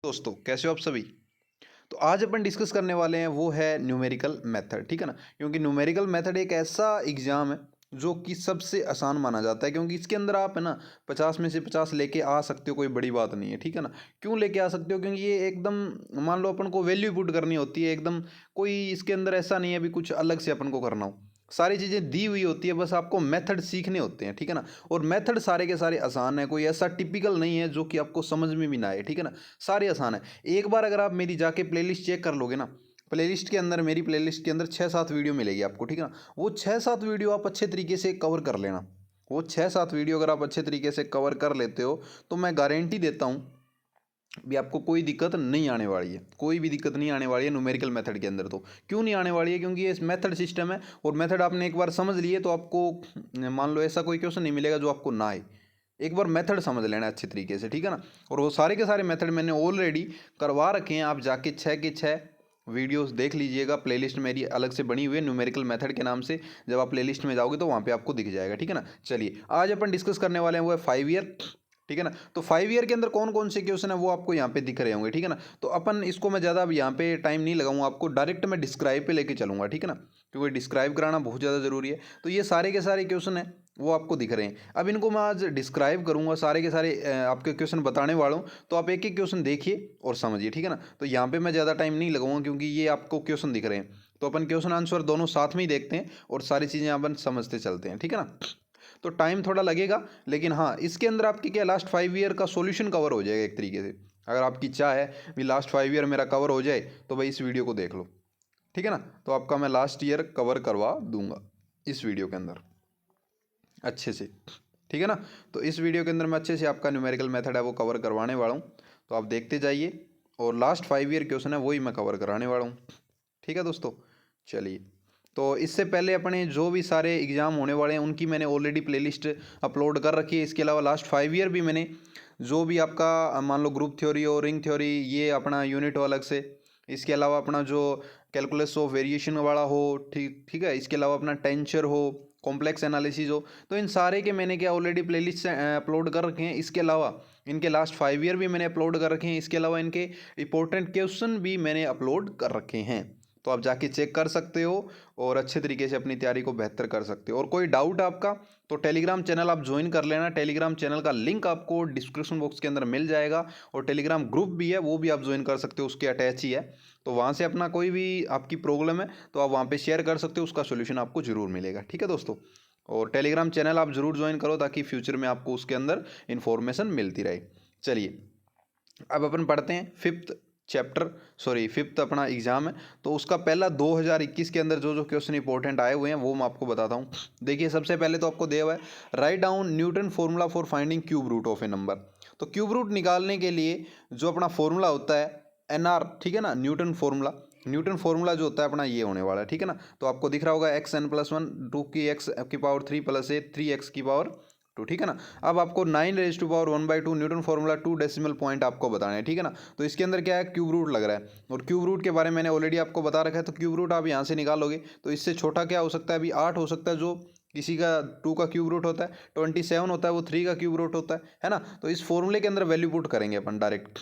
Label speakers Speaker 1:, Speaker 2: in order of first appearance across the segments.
Speaker 1: दोस्तों कैसे हो आप सभी। तो आज अपन डिस्कस करने वाले हैं वो है न्यूमेरिकल मेथड, ठीक है ना। क्योंकि न्यूमेरिकल मेथड एक ऐसा एग्जाम है जो कि सबसे आसान माना जाता है, क्योंकि इसके अंदर आप है ना 50 में से 50 लेके आ सकते हो, कोई बड़ी बात नहीं है, ठीक है ना। क्यों लेके आ सकते हो? क्योंकि ये एकदम मान लो अपन को वैल्यू पुट करनी होती है एकदम, कोई इसके अंदर ऐसा नहीं है अभी कुछ अलग से अपन को करना हो। सारी चीज़ें दी हुई होती है, बस आपको मेथड सीखने होते हैं, ठीक है ना। और मेथड सारे के सारे आसान है, कोई ऐसा टिपिकल नहीं है जो कि आपको समझ में भी ना आए, ठीक है ना। सारे आसान है। एक बार अगर आप मेरी जाके प्लेलिस्ट चेक कर लोगे ना, प्लेलिस्ट के अंदर मेरी प्लेलिस्ट के अंदर 6-7 वीडियो मिलेगी आपको, ठीक है ना। वो 6-7 वीडियो आप अच्छे तरीके से कवर कर लेना। वो 6-7 वीडियो अगर आप अच्छे तरीके से कवर कर लेते हो तो मैं गारंटी देता हूँ भी आपको कोई दिक्कत नहीं आने वाली है, कोई भी दिक्कत नहीं आने वाली है न्यूमेरिकल मेथड के अंदर। तो क्यों नहीं आने वाली है? क्योंकि ये मेथड सिस्टम है, और मेथड आपने एक बार समझ लिए तो आपको मान लो ऐसा कोई क्वेश्चन नहीं मिलेगा जो आपको ना आए। एक बार मेथड समझ लेना अच्छे तरीके से, ठीक है ना। और वो सारे के सारे मेथड मैंने ऑलरेडी करवा रखे हैं, आप जाके 6 के 6 वीडियोस देख लीजिएगा। प्लेलिस्ट मेरी अलग से बनी हुई है न्यूमेरिकल मेथड के नाम से, जब आप प्लेलिस्ट में जाओगे तो वहाँ पे आपको दिख जाएगा, ठीक है ना। चलिए आज अपन डिस्कस करने वाले हैं वो है 5 ईयर, ठीक है ना। तो 5 ईयर के अंदर कौन कौन से क्वेश्चन है वो आपको यहाँ पे दिख रहे होंगे, ठीक है ना। तो अपन इसको मैं ज़्यादा अब यहाँ पे टाइम नहीं लगाऊंगा, आपको डायरेक्ट मैं डिस्क्राइब पे लेके चलूँगा, ठीक है ना। क्योंकि डिस्क्राइब कराना बहुत ज़्यादा ज़रूरी है। तो ये सारे के सारे क्वेश्चन हैं वो आपको दिख रहे हैं। अब इनको मैं आज डिस्क्राइब करूँगा, सारे के सारे आपके क्वेश्चन बताने वाला हूँ। तो आप एक एक क्वेश्चन देखिए और समझिए, ठीक है ना। तो यहाँ पे मैं ज़्यादा टाइम नहीं लगाऊंगा क्योंकि ये आपको क्वेश्चन दिख रहे हैं। तो अपन क्वेश्चन आंसर दोनों साथ में ही देखते हैं और सारी चीज़ें अपन समझते चलते हैं, ठीक है ना। तो टाइम थोड़ा लगेगा, लेकिन हाँ इसके अंदर आपकी क्या लास्ट 5 ईयर का सॉल्यूशन कवर हो जाएगा एक तरीके से। अगर आपकी इच्छा है भी लास्ट 5 ईयर मेरा कवर हो जाए तो भाई इस वीडियो को देख लो, ठीक है ना। तो आपका मैं लास्ट ईयर कवर करवा दूंगा इस वीडियो के अंदर अच्छे से, ठीक है ना। तो इस वीडियो के अंदर मैं अच्छे से आपका न्यूमेरिकल मेथड है वो कवर करवाने वाला हूँ। तो आप देखते जाइए और लास्ट 5 ईयर क्वेश्चन है वही मैं कवर कराने वाला हूँ, ठीक है दोस्तों। चलिए, तो इससे पहले अपने जो भी सारे एग्ज़ाम होने वाले हैं उनकी मैंने ऑलरेडी प्लेलिस्ट अपलोड कर रखी है। इसके अलावा लास्ट 5 ईयर भी मैंने जो भी आपका मान लो ग्रुप थ्योरी और रिंग थ्योरी, ये अपना यूनिट हो अलग से। इसके अलावा अपना जो कैलकुलस ऑफ वेरिएशन वाला हो, ठीक ठीक है। इसके अलावा अपना टेंसर हो, कॉम्प्लेक्स एनालिसिस हो, तो इन सारे के मैंने क्या ऑलरेडी प्लेलिस्ट अपलोड कर रखे हैं। इसके अलावा इनके लास्ट 5 ईयर भी मैंने अपलोड कर रखे हैं। इसके अलावा इनके इंपॉर्टेंट क्वेश्चन भी मैंने अपलोड कर रखे हैं। तो आप जाके चेक कर सकते हो और अच्छे तरीके से अपनी तैयारी को बेहतर कर सकते हो। और कोई डाउट आपका तो टेलीग्राम चैनल आप ज्वाइन कर लेना। टेलीग्राम चैनल का लिंक आपको डिस्क्रिप्शन बॉक्स के अंदर मिल जाएगा, और टेलीग्राम ग्रुप भी है वो भी आप ज्वाइन कर सकते हो, उसके अटैच ही है। तो वहाँ से अपना कोई भी आपकी प्रॉब्लम है तो आप वहाँ पे शेयर कर सकते हो, उसका सोल्यूशन आपको ज़रूर मिलेगा, ठीक है दोस्तों। और टेलीग्राम चैनल आप ज़रूर ज्वाइन करो ताकि फ्यूचर में आपको उसके अंदर इन्फॉर्मेशन मिलती रहे। चलिए, अब अपन पढ़ते हैं फिफ्थ अपना एग्जाम है। तो उसका पहला 2021 के अंदर जो जो क्वेश्चन इंपॉर्टेंट आए हुए हैं वो मैं आपको बताता हूँ। देखिए, सबसे पहले तो आपको दिया हुआ है write down Newton formula for finding cube root of a number. तो क्यूब रूट निकालने के लिए जो अपना फॉर्मूला होता है NR, ठीक है ना, न्यूटन फार्मूला जो होता है अपना ये होने वाला है, ठीक है ना। तो आपको दिख रहा होगा xn+1 2 की x की पावर 3 + a 3x की पावर 2, ठीक है ना। अब आपको 9⁻⁴ न्यूटन फार्मूला 2 डेसिमल पॉइंट आपको बताना है, ठीक है ना। तो इसके अंदर क्या है, क्यूब रूट लग रहा है, और क्यूब रूट के बारे में मैंने ऑलरेडी आपको बता रखा है। तो क्यूब रूट आप यहाँ से निकालोगे तो इससे छोटा क्या हो सकता है, अभी 8 हो सकता है, जो किसी का 2 का क्यूब रूट होता है, 27 होता है वो 3 का क्यूब रूट होता है ना। तो इस फॉर्मूले के अंदर वैल्यू पुट करेंगे अपन डायरेक्ट,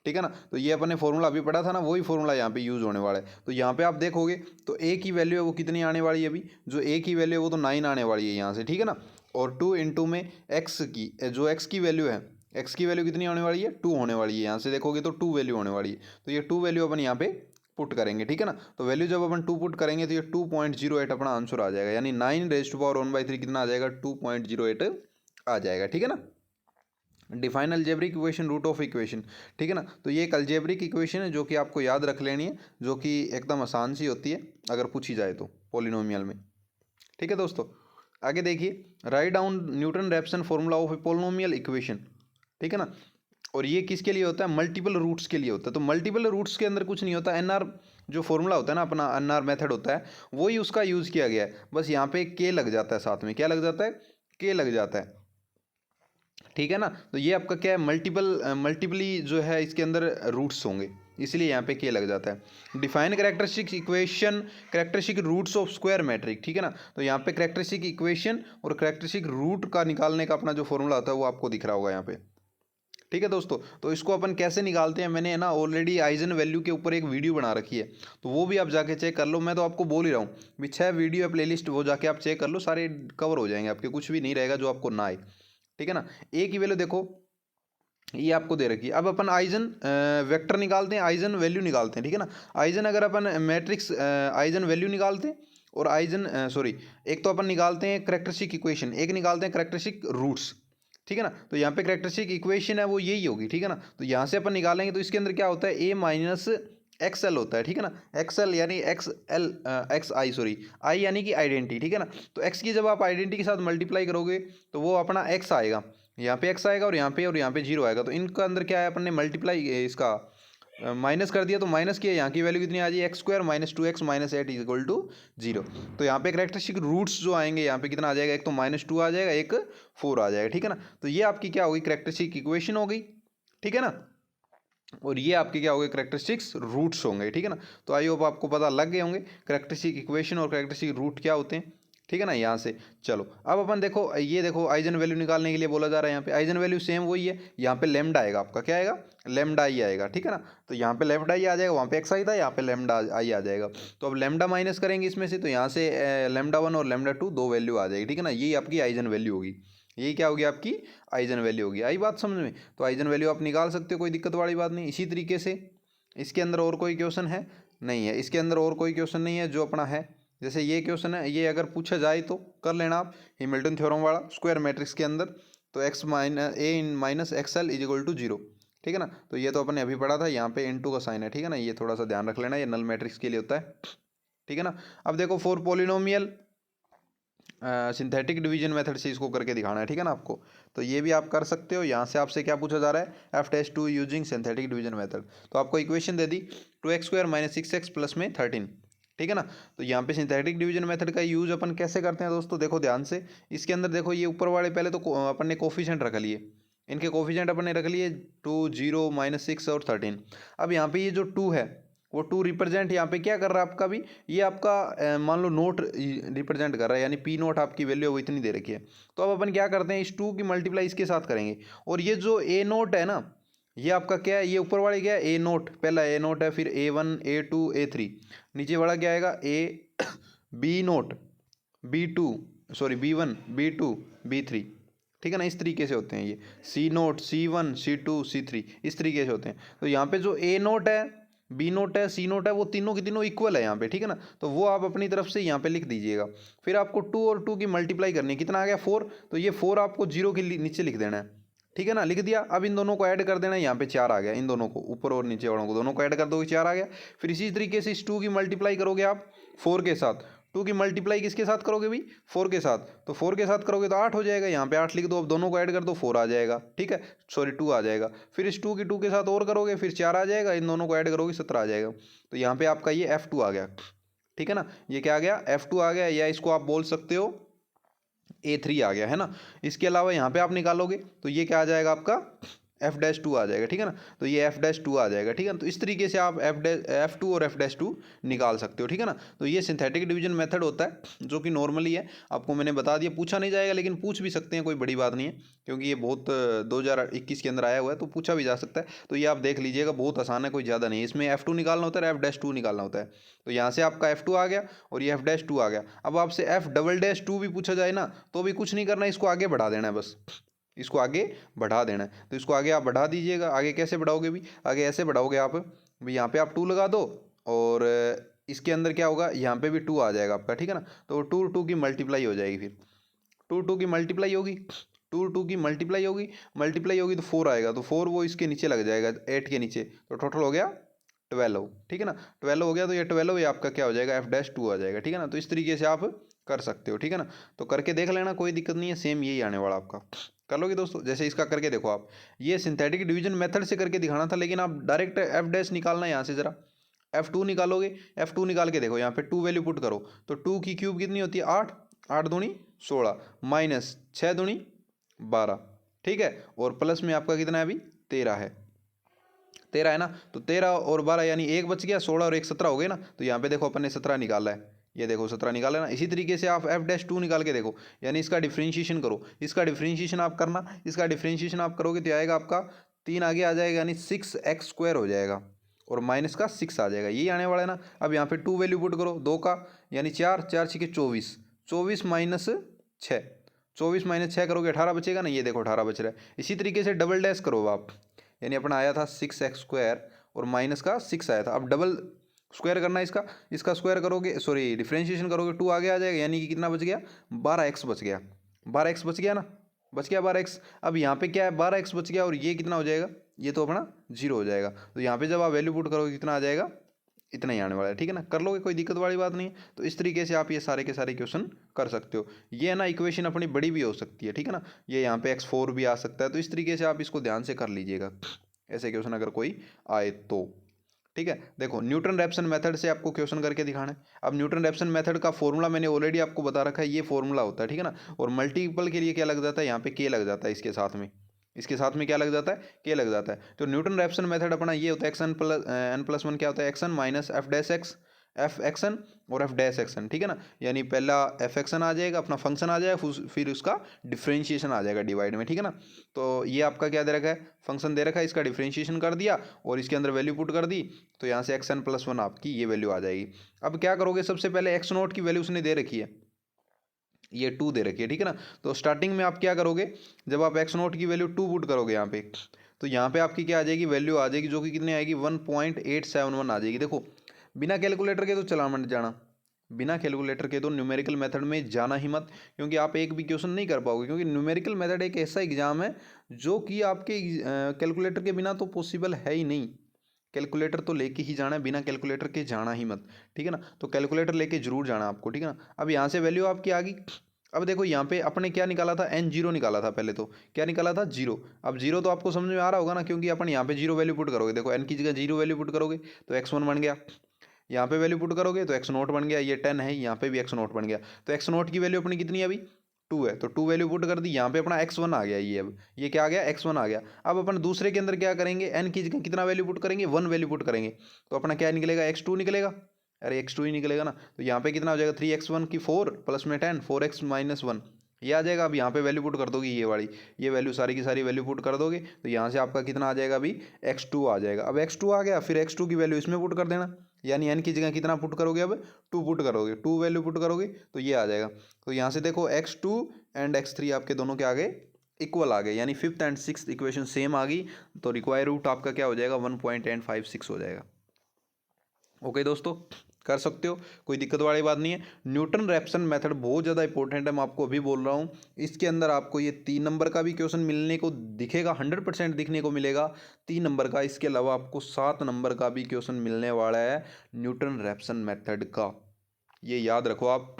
Speaker 1: ठीक है ना। तो ये अपने फॉर्मूला अभी पढ़ा था ना, वही फॉर्मूला यहाँ पे यूज़ होने वाला है। तो यहाँ पे आप देखोगे तो ए की वैल्यू है वो कितनी आने वाली है, अभी जो ए की वैल्यू है वो तो 9 आने वाली है यहाँ से, ठीक है ना। और 2 इंटू में एक्स की जो एक्स की वैल्यू है, एक्स की वैल्यू कितनी होने वाली है, 2 होने वाली है। यहाँ से देखोगे तो 2 वैल्यू होने वाली है। तो ये 2 वैल्यू अपन यहाँ पे पुट करेंगे, ठीक है ना। तो वैल्यू जब अपन 2 पुट करेंगे तो ये 2.08 अपना आंसर आ जाएगा, यानी 9⁻⁴ कितना आ जाएगा, 2.08 आ जाएगा, ठीक है ना। Define algebraic equation root of equation, ठीक है ना। तो ये एक अलजेब्रिक इक्वेशन है जो कि आपको याद रख लेनी है, जो कि एकदम आसान सी होती है अगर पूछी जाए तो पॉलिनोमियल में, ठीक है दोस्तों। आगे देखिए, right down Newton Raphson formula of a polynomial equation, ठीक है ना। और ये किसके लिए होता है, मल्टीपल रूट्स के लिए होता है। तो मल्टीपल रूट्स के अंदर कुछ नहीं होता, NR जो फॉर्मूला होता है ना अपना, NR मेथड होता है, वही उसका यूज़ किया गया है। बस यहाँ पे के लग जाता है, साथ में क्या लग जाता है, के लग जाता है, ठीक है ना। तो ये आपका क्या है, मल्टीपली जो है इसके अंदर रूट्स होंगे, इसलिए यहाँ पे के लग जाता है। Define characteristic equation characteristic roots of square matrix, ठीक है ना। तो यहाँ पे कैरेक्टरिस्टिक इक्वेशन और कैरेक्टरिस्टिक रूट का निकालने का अपना जो फॉर्मूला होता है वो आपको दिख रहा होगा यहाँ पे, ठीक है दोस्तों। तो इसको अपन कैसे निकालते हैं, मैंने है ना ऑलरेडी आइजन वैल्यू के ऊपर एक वीडियो बना रखी है, तो वो भी आप जाके चेक कर लो। मैं तो आपको बोल ही रहा हूँ भी 6 वीडियो है प्लेलिस्ट, वो जाके आप चेक कर लो, सारे कवर हो जाएंगे आपके, कुछ भी नहीं रहेगा जो आपको ना आए। ठीक है ना। ए की वैल्यू देखो ये आपको दे रखी है। अब अपन आइजन वेक्टर निकालते हैं, आइजन वैल्यू निकालते हैं। ठीक है ना। आइजन अगर अपन मैट्रिक्स आइजन वैल्यू निकालते हैं और आइजन सॉरी, एक तो अपन निकालते हैं करेक्टरिस्टिक इक्वेशन, एक निकालते हैं करेक्टरिस्टिक रूट्स। ठीक है ना। तो यहाँ पे करेक्टरिस्टिक इक्वेशन है वो यही होगी। ठीक है ना। तो यहाँ से अपन निकालेंगे तो इसके अंदर क्या होता है, ए माइनस एक्स एल होता है। ठीक है ना। एक्स एल यानी x L x I sorry I यानी कि आइडेंटिटी। ठीक है ना। तो एक्स की जब आप आइडेंटिटी के साथ मल्टीप्लाई करोगे तो वो अपना एक्स आएगा, यहाँ पे एक्स आएगा और यहाँ पे जीरो आएगा। तो इनका अंदर क्या है, अपन ने मल्टीप्लाई इसका माइनस कर दिया, तो माइनस किया, यहाँ की वैल्यू कितनी आ जाएगी, X square minus 2x minus 8 is equal to 0। तो यहाँ पे करेक्टरिस्टिक रूट्स जो आएंगे, यहाँ पे कितना आ जाएगा, एक तो -2 आ जाएगा, एक 4 आ जाएगा। ठीक है ना। तो ये आपकी क्या होगी, करेक्टरिस्टिक इक्वेशन हो गई। ठीक है ना। और ये आपके क्या होंगे, करेक्टरिस्टिक्स रूट्स होंगे। ठीक है ना। तो आई होप आपको पता लग गए होंगे करेक्टरिस्टिक इक्वेशन और करेक्टरिस्टिक रूट क्या होते हैं। ठीक है ना। यहाँ से चलो अब अपन देखो, ये देखो आइजन वैल्यू निकालने के लिए बोला जा रहा है। यहाँ पे आइजन वैल्यू सेम वही है, यहाँ पे लेमडा आएगा आपका, क्या आएगा, लेमडा आई आएगा। ठीक है ना। तो यहाँ पे लेमडा आई आ जाएगा, वहाँ पे एक्स आई था, यहाँ पे लेमडा आई आ जाएगा। तो अब लेमडा माइनस करेंगे इसमें से, तो यहाँ से लेमडा 1 और लेमडा 2 दो वैल्यू आ जाएगी। ठीक है ना। यही आपकी आइजन वैल्यू होगी, यही क्या होगी आपकी आइजन वैल्यू होगी। आई बात समझ में। तो आइजन वैल्यू आप निकाल सकते हो, कोई दिक्कत वाली बात नहीं। इसी तरीके से इसके अंदर और कोई क्वेश्चन है नहीं है, इसके अंदर और कोई क्वेश्चन नहीं है जो अपना है। जैसे ये क्वेश्चन है, ये अगर पूछा जाए तो कर लेना आप, हैमिल्टन थ्योरम वाला स्क्वायर मैट्रिक्स के अंदर। तो X minus A in minus X L is equal to 0। ठीक है ना। तो ये तो अपन ने अभी पढ़ा था, यहाँ पे इनटू का साइन है। ठीक है ना। ये थोड़ा सा ध्यान रख लेना, ये नल मैट्रिक्स के लिए होता है। ठीक है ना। अब देखो for polynomial synthetic division method से इसको करके दिखाना है। ठीक है ना आपको। तो ये भी आप कर सकते हो। यहाँ से आपसे क्या पूछा जा रहा है, f'2 using synthetic division method. तो आपको इक्वेशन दे दी 2x² माइनस 6x प्लस में 13। ठीक है ना। तो यहाँ पे सिंथेटिक डिवीजन मेथड का यूज अपन कैसे करते हैं दोस्तों, देखो ध्यान से। इसके अंदर देखो ये ऊपर वाले पहले तो अपन ने कोफिशिएंट रख लिए, इनके कोफिशिएंट अपन ने रख लिए 2 0 -6 और 13। अब यहाँ पे ये जो 2 है वो 2 रिप्रेजेंट यहाँ पे क्या कर रहा है आपका भी, ये आपका मान लो नोट रिप्रेजेंट कर रहा है, यानी पी नोट आपकी वैल्यू वो इतनी दे रखी है। तो अब अपन क्या करते हैं, इस 2 की मल्टीप्लाई इसके साथ करेंगे। और ये जो ए नोट है ना, ये आपका क्या है, ये ऊपर वाले क्या है, ए नोट, पहला ए नोट है, फिर A1 A2 A3, नीचे वाला क्या आएगा, A B note B2 sorry B1 B2 B3। ठीक है ना। इस तरीके से होते हैं ये सी नोट C1 C2 C3, इस तरीके से होते हैं। तो यहाँ पे जो ए नोट है, बी नोट है, सी नोट है, वो तीनों की तीनों इक्वल है यहाँ पे। ठीक है ना। तो वो आप अपनी तरफ से यहाँ पे लिख दीजिएगा। फिर आपको 2 और 2 की मल्टीप्लाई करनी है, कितना आ गया 4। तो ये 4 आपको 0 के नीचे लिख देना है। ठीक है ना। लिख दिया। अब इन दोनों को ऐड कर देना है, यहाँ पे 4 आ गया, इन दोनों को ऊपर और नीचे वालों को दोनों को ऐड कर दोगे 4 आ गया। फिर इसी तरीके से इस 2 की मल्टीप्लाई करोगे आप 4 के साथ, 2 की मल्टीप्लाई किसके साथ करोगे भाई, 4 के साथ। तो 4 के साथ करोगे तो 8 हो जाएगा, यहाँ पे 8 लिख दो, अब दोनों को ऐड कर दो 4 आ जाएगा। ठीक है सॉरी 2 आ जाएगा। फिर इस 2 की 2 के साथ और करोगे, फिर 4 आ जाएगा, इन दोनों को ऐड करोगे 17 आ जाएगा। तो यहाँ पे आपका ये F2 आ गया। ठीक है ना। ये क्या आ गया, F2 आ गया, या इसको आप बोल सकते हो A3 आ गया, है ना। इसके अलावा यहाँ पे आप निकालोगे तो ये क्या आ जाएगा आपका F'2 आ जाएगा। ठीक है ना। तो ये F'2 आ जाएगा। ठीक है ना। तो इस तरीके से आप F2 और F'2 निकाल सकते हो। ठीक है ना। तो ये सिंथेटिक डिवीजन मेथड होता है जो कि नॉर्मली है, आपको मैंने बता दिया, पूछा नहीं जाएगा लेकिन पूछ भी सकते हैं, कोई बड़ी बात नहीं है, क्योंकि ये बहुत 2021 के अंदर आया हुआ है, तो पूछा भी जा सकता है। तो ये आप देख लीजिएगा, बहुत आसान है, कोई ज़्यादा नहीं है। इसमें F2 निकालना होता है, F'2 निकालना होता है। तो यहाँ से आपका F2 आ गया और ये F'2 आ गया। अब आपसे F'2 भी पूछा जाए ना, तो भी कुछ नहीं करना, इसको आगे बढ़ा देना है, बस इसको आगे बढ़ा देना है। तो इसको आगे आप बढ़ा दीजिएगा। आगे कैसे बढ़ाओगे भी, आगे ऐसे बढ़ाओगे आप भी, यहाँ पे आप 2 लगा दो और इसके अंदर क्या होगा, यहाँ पे भी 2 आ जाएगा आपका। ठीक है ना। तो 2 की मल्टीप्लाई हो जाएगी, फिर 2 की मल्टीप्लाई होगी, 2 की मल्टीप्लाई होगी तो 4 आएगा, तो 4 वो इसके नीचे लग जाएगा 8 के नीचे, तो टोटल हो गया 12। ठीक है ना। 12 हो गया, तो ये 12 ये आपका क्या हो जाएगा, F'2 आ जाएगा। ठीक है ना। तो इस तरीके से आप कर सकते हो। ठीक है ना। तो करके देख लेना, कोई दिक्कत नहीं है, सेम यही आने वाला आपका, कर लोगे दोस्तों। जैसे इसका करके देखो आप, ये सिंथेटिक डिवीजन मेथड से करके दिखाना था, लेकिन आप डायरेक्ट F' निकालना है यहाँ से, जरा F2 निकालोगे। F2 निकाल के देखो, यहाँ पे 2 वैल्यू पुट करो, तो 2 की क्यूब कितनी होती है 8, 8 दूनी 16 माइनस 6 दूनी 12। ठीक है। और प्लस में आपका कितना है अभी 13 है, 13 है ना। तो 13 और 12 यानी 1 बच गया, 16 और 1 17 हो गए ना। तो यहाँ पे देखो अपन ने 17 निकाला है, ये देखो 17 निकाला ना। इसी तरीके से आप F'2 निकाल के देखो, यानी इसका डिफ्रेंशिएशन करो, इसका डिफ्रेंशिएशन आप करना, इसका डिफ्रेंशिएशन आप करोगे तो आएगा आपका 3 आगे आ जाएगा यानी 6x² हो जाएगा और माइनस का 6 आ जाएगा, यही आने वाला है ना। अब यहाँ पे 2 वैल्यू पुट करो, 2 का यानी 4, 4 6 24, 24 माइनस 6, 24 माइनस 6 करोगे 18 बचेगा ना, ये देखो 18 बच रहा है। इसी तरीके से डबल डैश करो आप, यानी अपना आया था 6x² और माइनस का 6 आया था। अब डबल स्क्वायर करना है इसका, इसका स्क्वायर करोगे, सॉरी डिफ्रेंशिएशन करोगे, 2 आगे आ जाएगा यानी कि कितना बच गया, 12x बच गया, 12x बच गया ना, बच गया 12x। अब यहाँ पे क्या है, 12x बच गया और ये कितना हो जाएगा, ये तो अपना 0 हो जाएगा। तो यहाँ पे जब आप वैल्यू पुट करोगे कितना आ जाएगा, इतना ही आने वाला है, ठीक है ना, कर लोगे, कोई दिक्कत वाली बात नहीं है। तो इस तरीके से आप ये सारे के सारे क्वेश्चन कर सकते हो। ये है ना इक्वेशन अपनी बड़ी भी हो सकती है, ठीक है ना, ये यहाँ पे x4 भी आ सकता है। तो इस तरीके से आप इसको ध्यान से कर लीजिएगा, ऐसे क्वेश्चन अगर कोई आए तो, ठीक है। देखो न्यूटन रैप्सन मेथड से आपको क्वेश्चन करके दिखाना है। अब न्यूटन रैप्सन मेथड का फॉर्मूला मैंने ऑलरेडी आपको बता रखा है, ये फॉर्मूला होता है, ठीक है ना। और मल्टीपल के लिए क्या लग जाता है, यहाँ पे के लग जाता है, इसके साथ में, इसके साथ में क्या लग जाता है, के लग जाता है। तो न्यूटन रैप्सन मेथड अपना ये होता है, n+1 क्या होता है, action minus F dash x, F action और एफ डैश एक्सन, ठीक है ना। यानी पहला एफ एक्सन आ जाएगा, अपना फंक्शन आ जाएगा, फिर उसका डिफ्रेंशिएशन आ जाएगा डिवाइड में, ठीक है ना। तो ये आपका क्या दे रखा है, फंक्शन दे रखा है, इसका डिफ्रेंशिएशन कर दिया और इसके अंदर वैल्यू पुट कर दी, तो यहाँ से xn+1 आपकी ये वैल्यू आ जाएगी। अब क्या करोगे, सबसे पहले x0 की वैल्यू उसने दे रखी है, ये 2 दे रखी है, ठीक है ना। तो स्टार्टिंग में आप क्या करोगे, जब आप x0 की वैल्यू 2 पुट करोगे यहाँ पे, तो यहाँ पे आपकी क्या आ जाएगी, वैल्यू आ जाएगी जो कि कितनी आएगी, 1.871 आ जाएगी। देखो बिना कैलकुलेटर के तो चला मत जाना, बिना कैलकुलेटर के तो न्यूमेरिकल मेथड में जाना ही मत, क्योंकि आप एक भी क्वेश्चन नहीं कर पाओगे। क्योंकि न्यूमेरिकल मेथड एक ऐसा एग्जाम है जो कि आपके कैलकुलेटर के बिना तो पॉसिबल है ही नहीं। कैलकुलेटर तो लेके ही जाना है, बिना कैलकुलेटर के जाना ही मत, ठीक है ना। तो कैलकुलेटर लेके जरूर जाना आपको, ठीक है ना। अब यहाँ से वैल्यू आपकी आ गई। अब देखो यहाँ पे अपने क्या निकाला था, n0 निकाला था पहले, तो क्या निकाला था, 0। अब 0 तो आपको समझ में आ रहा होगा ना, क्योंकि अपन यहाँ पे 0 वैल्यू पुट करोगे, देखो n की जगह 0 वैल्यू पुट करोगे तो x1 बन गया, यहाँ पे वैल्यू पुट करोगे तो x0 बन गया, ये 10 है, यहाँ पे भी x0 बन गया। तो x0 की वैल्यू अपनी कितनी है अभी, 2 है, तो 2 वैल्यू पुट कर दी, यहाँ पे अपना x1 आ गया, ये अब ये क्या आ गया, x1 आ गया। अब अपन दूसरे के अंदर क्या करेंगे, n की जगह कितना वैल्यू पुट करेंगे, 1 वैल्यू पुट करेंगे, तो अपना क्या निकलेगा, x2 निकलेगा, अरे x2 ही निकलेगा ना। तो यहाँ पे कितना हो जाएगा, 3x1 की 4 प्लस में 10, 4x माइनस 1, ये आ जाएगा। अब यहाँ पे वैल्यू पुट कर दोगे, ये वाली ये वैल्यू सारी की सारी वैल्यू पुट कर दोगे, तो यहाँ से आपका कितना आ जाएगा, अभी x2 आ जाएगा। अब x2 आ गया, फिर x2 की वैल्यू इसमें पुट कर देना, यानी n की जगह कितना पुट करोगे, अब 2 पुट करोगे, 2 वैल्यू पुट करोगे तो ये आ जाएगा। तो यहाँ से देखो x2 एंड x3 आपके दोनों के आगे इक्वल आ गए, यानी 5th and 6th equation same आ गई। तो रिक्वायर रूट आपका क्या हो जाएगा, 1.56 हो जाएगा। ओके दोस्तों, कर सकते हो, कोई दिक्कत वाली बात नहीं है। न्यूटन रैप्सन मेथड बहुत ज़्यादा इंपॉर्टेंट है, मैं आपको अभी बोल रहा हूँ। इसके अंदर आपको ये 3 नंबर का भी क्वेश्चन मिलने को दिखेगा, 100% दिखने को मिलेगा 3 नंबर का। इसके अलावा आपको 7 नंबर का भी क्वेश्चन मिलने वाला है न्यूटन रैप्सन मेथड का, ये याद रखो आप,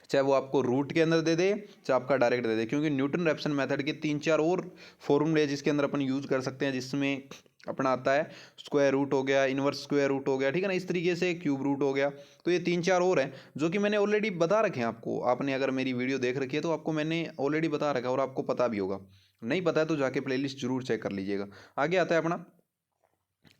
Speaker 1: चाहे वो आपको रूट के अंदर दे दे, चाहे आपका डायरेक्ट दे दे, क्योंकि न्यूटन रैप्सन मेथड के 3-4 और फॉर्मूले जिसके अंदर अपन यूज़ कर सकते हैं, जिसमें अपना आता है स्क्वायर रूट हो गया, इनवर्स स्क्वायर रूट हो गया, ठीक है ना, इस तरीके से क्यूब रूट हो गया। तो ये 3-4 और हैं जो कि मैंने ऑलरेडी बता रखे हैं आपको। आपने अगर मेरी वीडियो देख रखी है तो आपको मैंने ऑलरेडी बता रखा है और आपको पता भी होगा, नहीं पता है तो जाके प्लेलिस्ट जरूर चेक कर लीजिएगा। आगे आता है अपना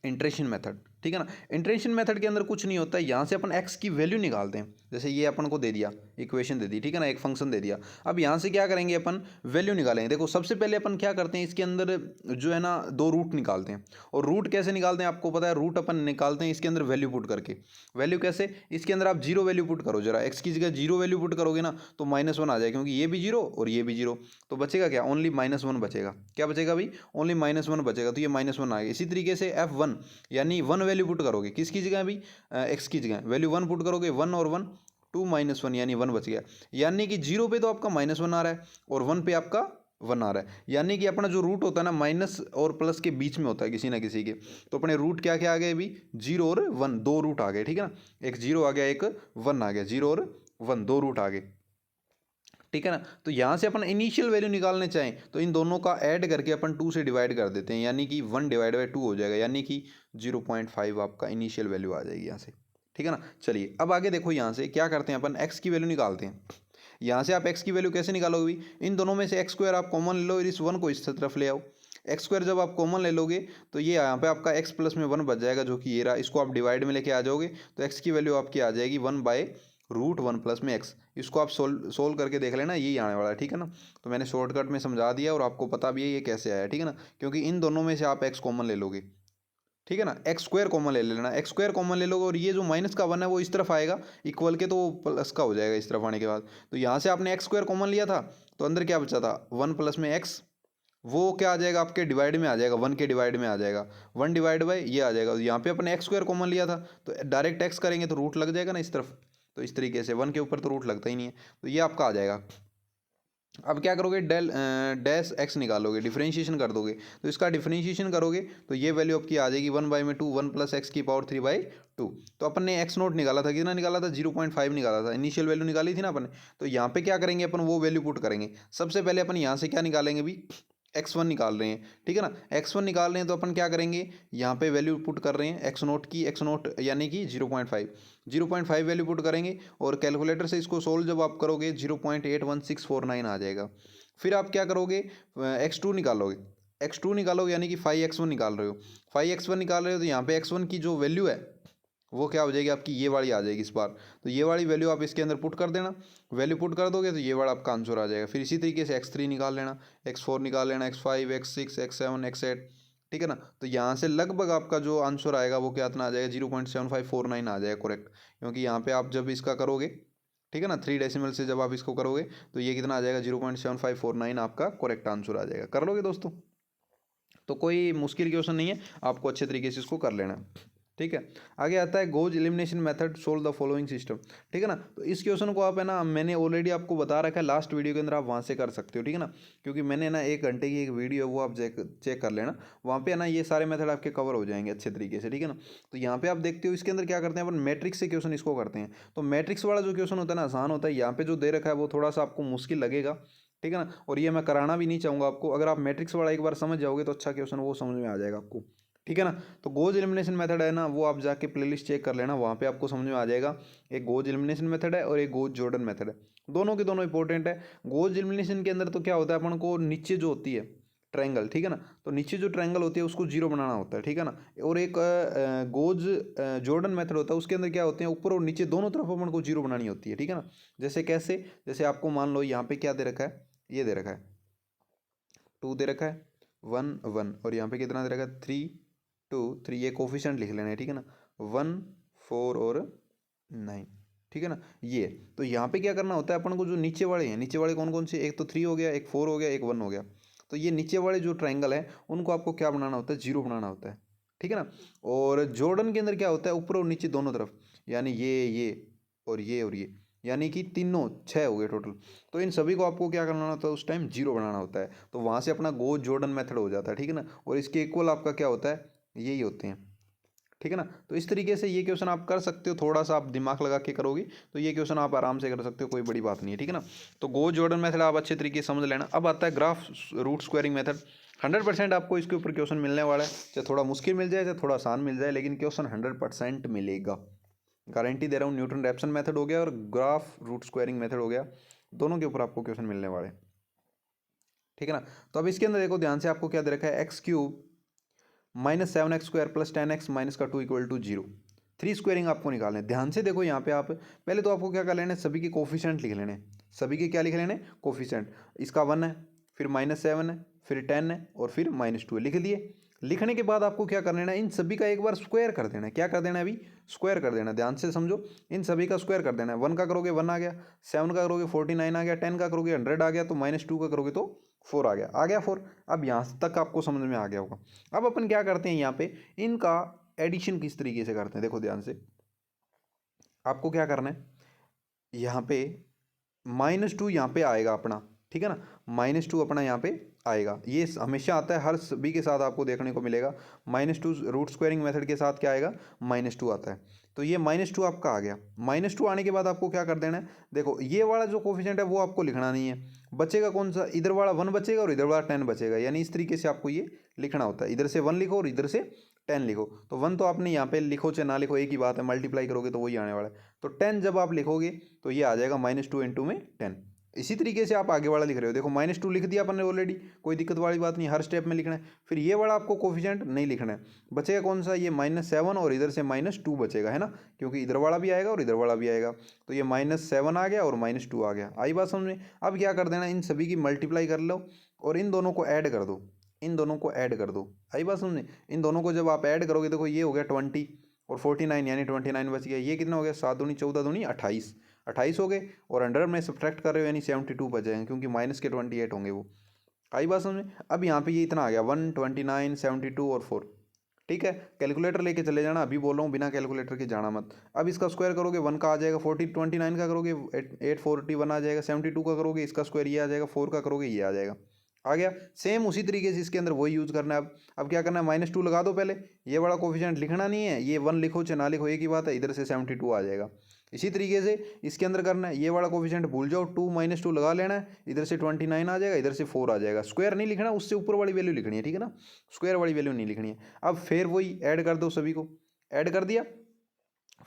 Speaker 1: इंट्रेशन मेथड, ठीक है ना। इंट्रेशन मेथड के अंदर कुछ नहीं होता है, यहाँ से अपन x की वैल्यू निकालते हैं। जैसे ये अपन को दे दिया, इक्वेशन दे दी, ठीक है ना, एक फंक्शन दे दिया। अब यहाँ से क्या करेंगे, अपन वैल्यू निकालेंगे। देखो सबसे पहले अपन क्या करते हैं, इसके अंदर जो है ना 2 रूट निकालते हैं। और रूट कैसे निकालते हैं आपको पता है, रूट अपन निकालते हैं इसके अंदर वैल्यू पुट करके। वैल्यू कैसे, इसके अंदर आप 0 वैल्यू पुट करो जरा, x की जगह 0 वैल्यू पुट करोगे ना तो -1 आ जाएगा, क्योंकि ये भी 0 और ये भी 0, तो बचेगा क्या, ओनली -1 बचेगा। क्या बचेगा भाई, ओनली -1 बचेगा, तो ये -1 आ गया। इसी तरीके से F1 यानी 1 वैल्यू पुट करोगे, किसकी जगह अभी, x की जगह वैल्यू 1 पुट करोगे, 1 और 1 2 -1 यानी 1 बच गया। यानी कि 0 पे तो आपका -1 आ रहा है और 1 पे आपका 1 आ रहा है, यानी कि अपना जो रूट होता है ना माइनस और प्लस के बीच में होता है किसी ना किसी के। तो अपने रूट क्या क्या आ गए अभी, 0 और 1, 2 रूट आ गए, ठीक है ना, एक 0 आ गया, एक 1 आ गया, 0 और 1 2 रूट आ गए, ठीक है ना। तो यहाँ से अपन इनिशियल वैल्यू निकालने चाहें तो इन दोनों का ऐड करके अपन 2 से डिवाइड कर देते हैं, यानी कि 1/2 हो जाएगा, यानी कि 0.5 आपका इनिशियल वैल्यू आ जाएगी यहाँ से, ठीक है ना। चलिए अब आगे देखो, यहाँ से क्या करते हैं अपन, x की वैल्यू निकालते हैं। यहाँ से आप x की वैल्यू कैसे निकालोगे, इन दोनों में से x² आप कॉमन ले लो, इस 1 को इस तरफ ले आओ। x² जब आप कॉमन ले लोगे तो ये यहाँ पे आपका x प्लस में 1 बच जाएगा, जो कि ये रहा, इसको आप डिवाइड में लेके आ जाओगे तो x की वैल्यू आपकी आ जाएगी 1/√2 रूट वन प्लस में एक्स। इसको आप सोल्व करके देख लेना, यही आने वाला है, ठीक है ना। तो मैंने शॉर्टकट में समझा दिया और आपको पता भी है ये कैसे आया, ठीक है ना, क्योंकि इन दोनों में से आप एक्स कॉमन ले लोगे, ठीक है ना, एक्स स्क्वायर कॉमन ले लेना, एक्स स्क्वायर कॉमन ले लोगे और ये जो माइनस का वन है वो इस तरफ आएगा इक्वल के, तो वो प्लस का हो जाएगा इस तरफ आने के बाद। तो यहाँ से आपने एक्स स्क्वायर कॉमन लिया था तो अंदर क्या बचा था, वन प्लस में एक्स, वो क्या आ जाएगा आपके डिवाइड में आ जाएगा, वन के डिवाइड में आ जाएगा, वन डिवाइड बाई ये आ जाएगा। यहाँ पे अपने एक्स स्क्वायर कॉमन लिया था तो डायरेक्ट एक्स करेंगे तो रूट लग जाएगा ना इस तरफ, तो इस तरीके से वन के ऊपर तो रूट लगता ही नहीं है, तो ये आपका आ जाएगा। अब क्या करोगे, डेल डैश एक्स निकालोगे, डिफरेंशिएशन कर दोगे, तो इसका डिफरेंशिएशन करोगे तो ये वैल्यू आपकी आ जाएगी 1/2 1 प्लस एक्स की पावर 3/2। तो अपन ने एक्स नोट निकाला था, कितना निकाला था, 0.5 निकाला था, इनिशियल वैल्यू निकाली थी ना अपन ने। तो यहाँ पे क्या करेंगे अपन, वो वैल्यू पुट करेंगे। सबसे पहले अपन यहाँ से क्या निकालेंगे भी, x1 निकाल रहे हैं, ठीक है ना, x1 निकाल रहे हैं तो अपन क्या करेंगे, यहाँ पे वैल्यू पुट कर रहे हैं एक्स नोट की, एक्स नोट यानी कि 0.5 वैल्यू पुट करेंगे और कैलकुलेटर से इसको सोल्व जब आप करोगे 0.81649 आ जाएगा। फिर आप क्या करोगे, x2 निकालोगे, x2 निकालोगे यानी कि 5x1 निकाल रहे हो, 5x1 निकाल रहे हो तो यहाँ पे x1 की जो वैल्यू है वो क्या हो जाएगी आपकी, ये वाली आ जाएगी इस बार। तो ये वाली वैल्यू आप इसके अंदर पुट कर देना, वैल्यू पुट कर दोगे तो ये वाला आपका आंसर आ जाएगा। फिर इसी तरीके से x3 निकाल लेना, x4 निकाल लेना, x5 x6 x7 x8, ठीक है ना। तो यहाँ से लगभग आपका जो आंसर आएगा वो क्या इतना आ जाएगा, 0.7549 आ जाएगा करेक्ट, क्योंकि यहाँ पे आप जब इसका करोगे, ठीक है ना, 3 डेसिमल से जब आप इसको करोगे तो ये कितना आ जाएगा, 0.7549 आपका करेक्ट आंसर आ जाएगा। कर लोगे दोस्तों, तो कोई मुश्किल क्वेश्चन नहीं है, आपको अच्छे तरीके से इसको कर लेना है, ठीक है। आगे आता है goes elimination method solve the following system, ठीक है ना। तो इस क्वेश्चन को आप है ना, मैंने ऑलरेडी आपको बता रखा है लास्ट वीडियो के अंदर, आप वहाँ से कर सकते हो, ठीक है ना, क्योंकि मैंने ना 1 घंटे की एक वीडियो है वो आप चेक कर लेना, वहाँ पे है ना ये सारे मेथड आपके कवर हो जाएंगे अच्छे तरीके से, ठीक है ना। तो यहाँ पे आप देखते हो इसके अंदर क्या करते हैं अपन, मैट्रिक्स से क्वेश्चन इसको करते हैं। तो मैट्रिक्स वाला जो क्वेश्चन होता है ना आसान होता है, यहाँ पे जो दे रखा है वो थोड़ा सा आपको मुश्किल लगेगा, ठीक है ना, और ये मैं कराना भी नहीं चाहूँगा आपको। अगर आप मैट्रिक्स वाला एक बार समझ जाओगे तो अच्छा क्वेश्चन वो समझ में आ जाएगा आपको, ठीक है ना। तो गोज एलिमिनेशन मेथड है ना, वो आप जाके प्लेलिस्ट चेक कर लेना, वहाँ पे आपको समझ में आ जाएगा। एक गोज एलिमिनेशन मेथड है और एक गोज जॉर्डन मेथड है, दोनों के दोनों इंपॉर्टेंट है। गोज एलिमिनेशन के अंदर तो क्या होता है, अपन को नीचे जो होती है ट्रायंगल, ठीक है ना, तो नीचे जो ट्रायंगल होती है उसको जीरो बनाना होता है, ठीक है ना। और एक गोज जॉर्डन मेथड होता है, उसके अंदर क्या होते हैं, ऊपर और नीचे दोनों तरफ अपन को जीरो बनानी होती है, ठीक है ना। जैसे कैसे, जैसे आपको मान लो यहाँ पे क्या दे रखा है, ये दे रखा है 2 दे रखा है, 1 1, और यहाँ पे कितना दे रखा है 3 2 3, ये कोफिशिएंट लिख लेना है, ठीक है ना, 1 4 और 9, ठीक है ना। ये तो यहाँ पे क्या करना होता है अपन को, जो नीचे वाले हैं, नीचे वाले कौन कौन से, एक तो 3 हो गया, एक 4 हो गया, एक 1 हो गया। तो ये नीचे वाले जो ट्रायंगल है उनको आपको क्या बनाना होता है, जीरो बनाना होता है, ठीक है ना। और जॉर्डन के अंदर क्या होता है, ऊपर और नीचे दोनों तरफ, यानी ये और ये, यानी कि तीनों 6 हो गए टोटल। तो इन सभी को आपको क्या करना होता है, उस टाइम जीरो बनाना होता है। तो वहाँ से अपना गोज जॉर्डन मेथड हो जाता है, ठीक है ना। और इसके इक्वल आपका क्या होता है, यही होते हैं, ठीक है ना। तो इस तरीके से ये क्वेश्चन आप कर सकते हो, थोड़ा सा आप दिमाग लगा के करोगे तो ये क्वेश्चन आप आराम से कर सकते हो, कोई बड़ी बात नहीं है, ठीक है ना। तो गोज जॉर्डन मेथड आप अच्छे तरीके से समझ लेना। अब आता है ग्राफ रूट स्क्वायरिंग मेथड। 100% आपको इसके ऊपर क्वेश्चन मिलने वाला है, चाहे थोड़ा मुश्किल मिल जाए चाहे थोड़ा आसान मिल जाए, लेकिन क्वेश्चन 100% मिलेगा, गारंटी दे रहा हूँ। न्यूटन रैप्सन मेथड हो गया और ग्राफ रूट स्क्वायरिंग मेथड हो गया, दोनों के ऊपर आपको क्वेश्चन मिलने वाले, ठीक है ना। तो अब इसके अंदर देखो ध्यान से, आपको क्या दे रखा है, x cube -7x² + 10x - 2 = 0। 3 squaring आपको निकालने, ध्यान से देखो यहाँ पे आप पहले तो आपको क्या कर लेना है, सभी के कोफिशिएंट लिख लेने, सभी के क्या लिख लेने, कोफिशिएंट। इसका 1 है, फिर -7 है, फिर 10 है और फिर -2 है, लिख दिए। लिखने के बाद आपको क्या कर लेना है, इन सभी का एक बार स्क्वायर कर देना है। क्या कर देना है अभी, स्क्वायर कर देना, ध्यान से समझो, इन सभी का स्क्वायर कर देना है। 1 का करोगे 1 आ गया, 7 का करोगे 49 आ गया, 10 का करोगे 100 आ गया, तो -2 का करोगे तो 4 आ गया 4। अब यहाँ तक आपको समझ में आ गया होगा। अब अपन क्या करते हैं, यहाँ पे इनका एडिशन किस तरीके से करते हैं, देखो ध्यान से, आपको क्या करना है, यहाँ पे -2 यहाँ पे आएगा अपना, ठीक है ना, -2 अपना यहाँ पे आएगा, ये हमेशा आता है, हर सभी के साथ आपको देखने को मिलेगा। -2 रूट स्क्वायरिंग मेथड के साथ क्या आएगा, -2 आता है। तो ये -2 आपका आ गया। -2 आने के बाद आपको क्या कर देना है, देखो ये वाला जो कोफिशिएंट है वो आपको लिखना नहीं है, बचेगा कौन सा, इधर वाला 1 बचेगा और इधर वाला 10 बचेगा, यानी इस तरीके से आपको ये लिखना होता है। इधर से 1 लिखो और इधर से 10 लिखो। तो 1 तो आपने यहाँ पे लिखो चाहे ना लिखो एक ही बात है, मल्टीप्लाई करोगे तो वही आने वाला है। तो 10 जब आप लिखोगे तो ये आ जाएगा -2 × में 10, इसी तरीके से आप आगे वाला लिख रहे हो, देखो -2 लिख दिया अपन ने ऑलरेडी, कोई दिक्कत वाली बात नहीं, हर स्टेप में लिखना है। फिर ये वाला आपको कोफिशिएंट नहीं लिखना है, बचेगा कौन सा, ये -7 और इधर से -2 बचेगा, है ना, क्योंकि इधर वाला भी आएगा और इधर वाला भी आएगा। तो ये -7 आ गया और -2 आ गया। आई बात समझ में? अब क्या कर देना, इन सभी की मल्टीप्लाई कर लो और इन दोनों को ऐड कर दो, इन दोनों को ऐड कर दो। आई बात समझ में? इन दोनों को जब आप ऐड करोगे, देखो ये हो गया 20 और 49 यानी 29 बच गया। ये कितना हो गया, 7 दूनी 14 दूनी 28, 28 हो गए और 100 में सब्ट्रैक्ट कर रहे हो यानी 72 बच जाएंगे, क्योंकि माइनस के 28 होंगे वो। आई बात समझ में? अब यहाँ पे ये इतना आ गया 129 72 और 4, ठीक है। कैलकुलेटर लेके चले जाना, अभी बोल रहा हूँ, बिना कैलकुलेटर के जाना मत। अब इसका स्क्वायर करोगे 1 का आ जाएगा 40, 29 का करोगे 841 आ जाएगा, 72 का करोगे इसका स्क्वायर ये आ जाएगा, 4 का करोगे ये आ जाएगा, आ गया। सेम उसी तरीके से इसके अंदर वही यूज़ करना है। अब क्या करना है, -2 लगा दो पहले, ये बड़ा कोफिशिएंट लिखना नहीं है, ये 1 लिखो चाहे ना लिखो एक ही बात है, इधर से 72 आ जाएगा। इसी तरीके से इसके अंदर करना है, ये वाला कोफिशिएंट भूल जाओ, 2 -2 लगा लेना है, इधर से 29 आ जाएगा, इधर से 4 आ जाएगा। स्क्वायर नहीं लिखना, उससे ऊपर वाली वैल्यू लिखनी है, ठीक है ना, स्क्वायर वाली वैल्यू नहीं लिखनी है। अब फिर वही ऐड कर दो, सभी को ऐड कर दिया,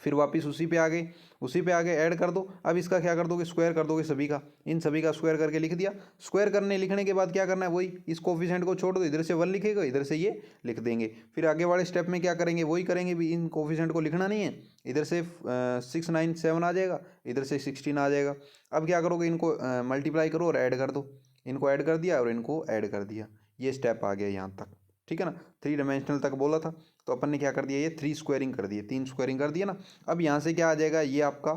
Speaker 1: फिर वापस उसी पे आ गए, उसी पे आगे ऐड कर दो। अब इसका क्या कर दोगे, स्क्वायर कर दोगे सभी का, इन सभी का स्क्वायर करके लिख दिया। स्क्वायर करने लिखने के बाद क्या करना है, वही इस कोफिशिएंट को छोड़ दो, इधर से 1 लिखेगा, इधर से ये लिख देंगे। फिर आगे वाले स्टेप में क्या करेंगे, वही करेंगे भी, इन कोफिशिएंट को लिखना नहीं है, इधर से 697 आ जाएगा, इधर से 16 आ जाएगा। अब क्या करोगे, इनको मल्टीप्लाई करो और ऐड कर दो, इनको ऐड कर दिया और इनको ऐड कर दिया, ये स्टेप आ गया यहाँ तक, ठीक है ना। 3 डायमेंशनल तक बोला था, तो अपन ने क्या कर दिया, ये 3 स्क्वायरिंग कर दिए, 3 स्क्वायरिंग कर दिया ना। अब यहाँ से क्या आ जाएगा, ये आपका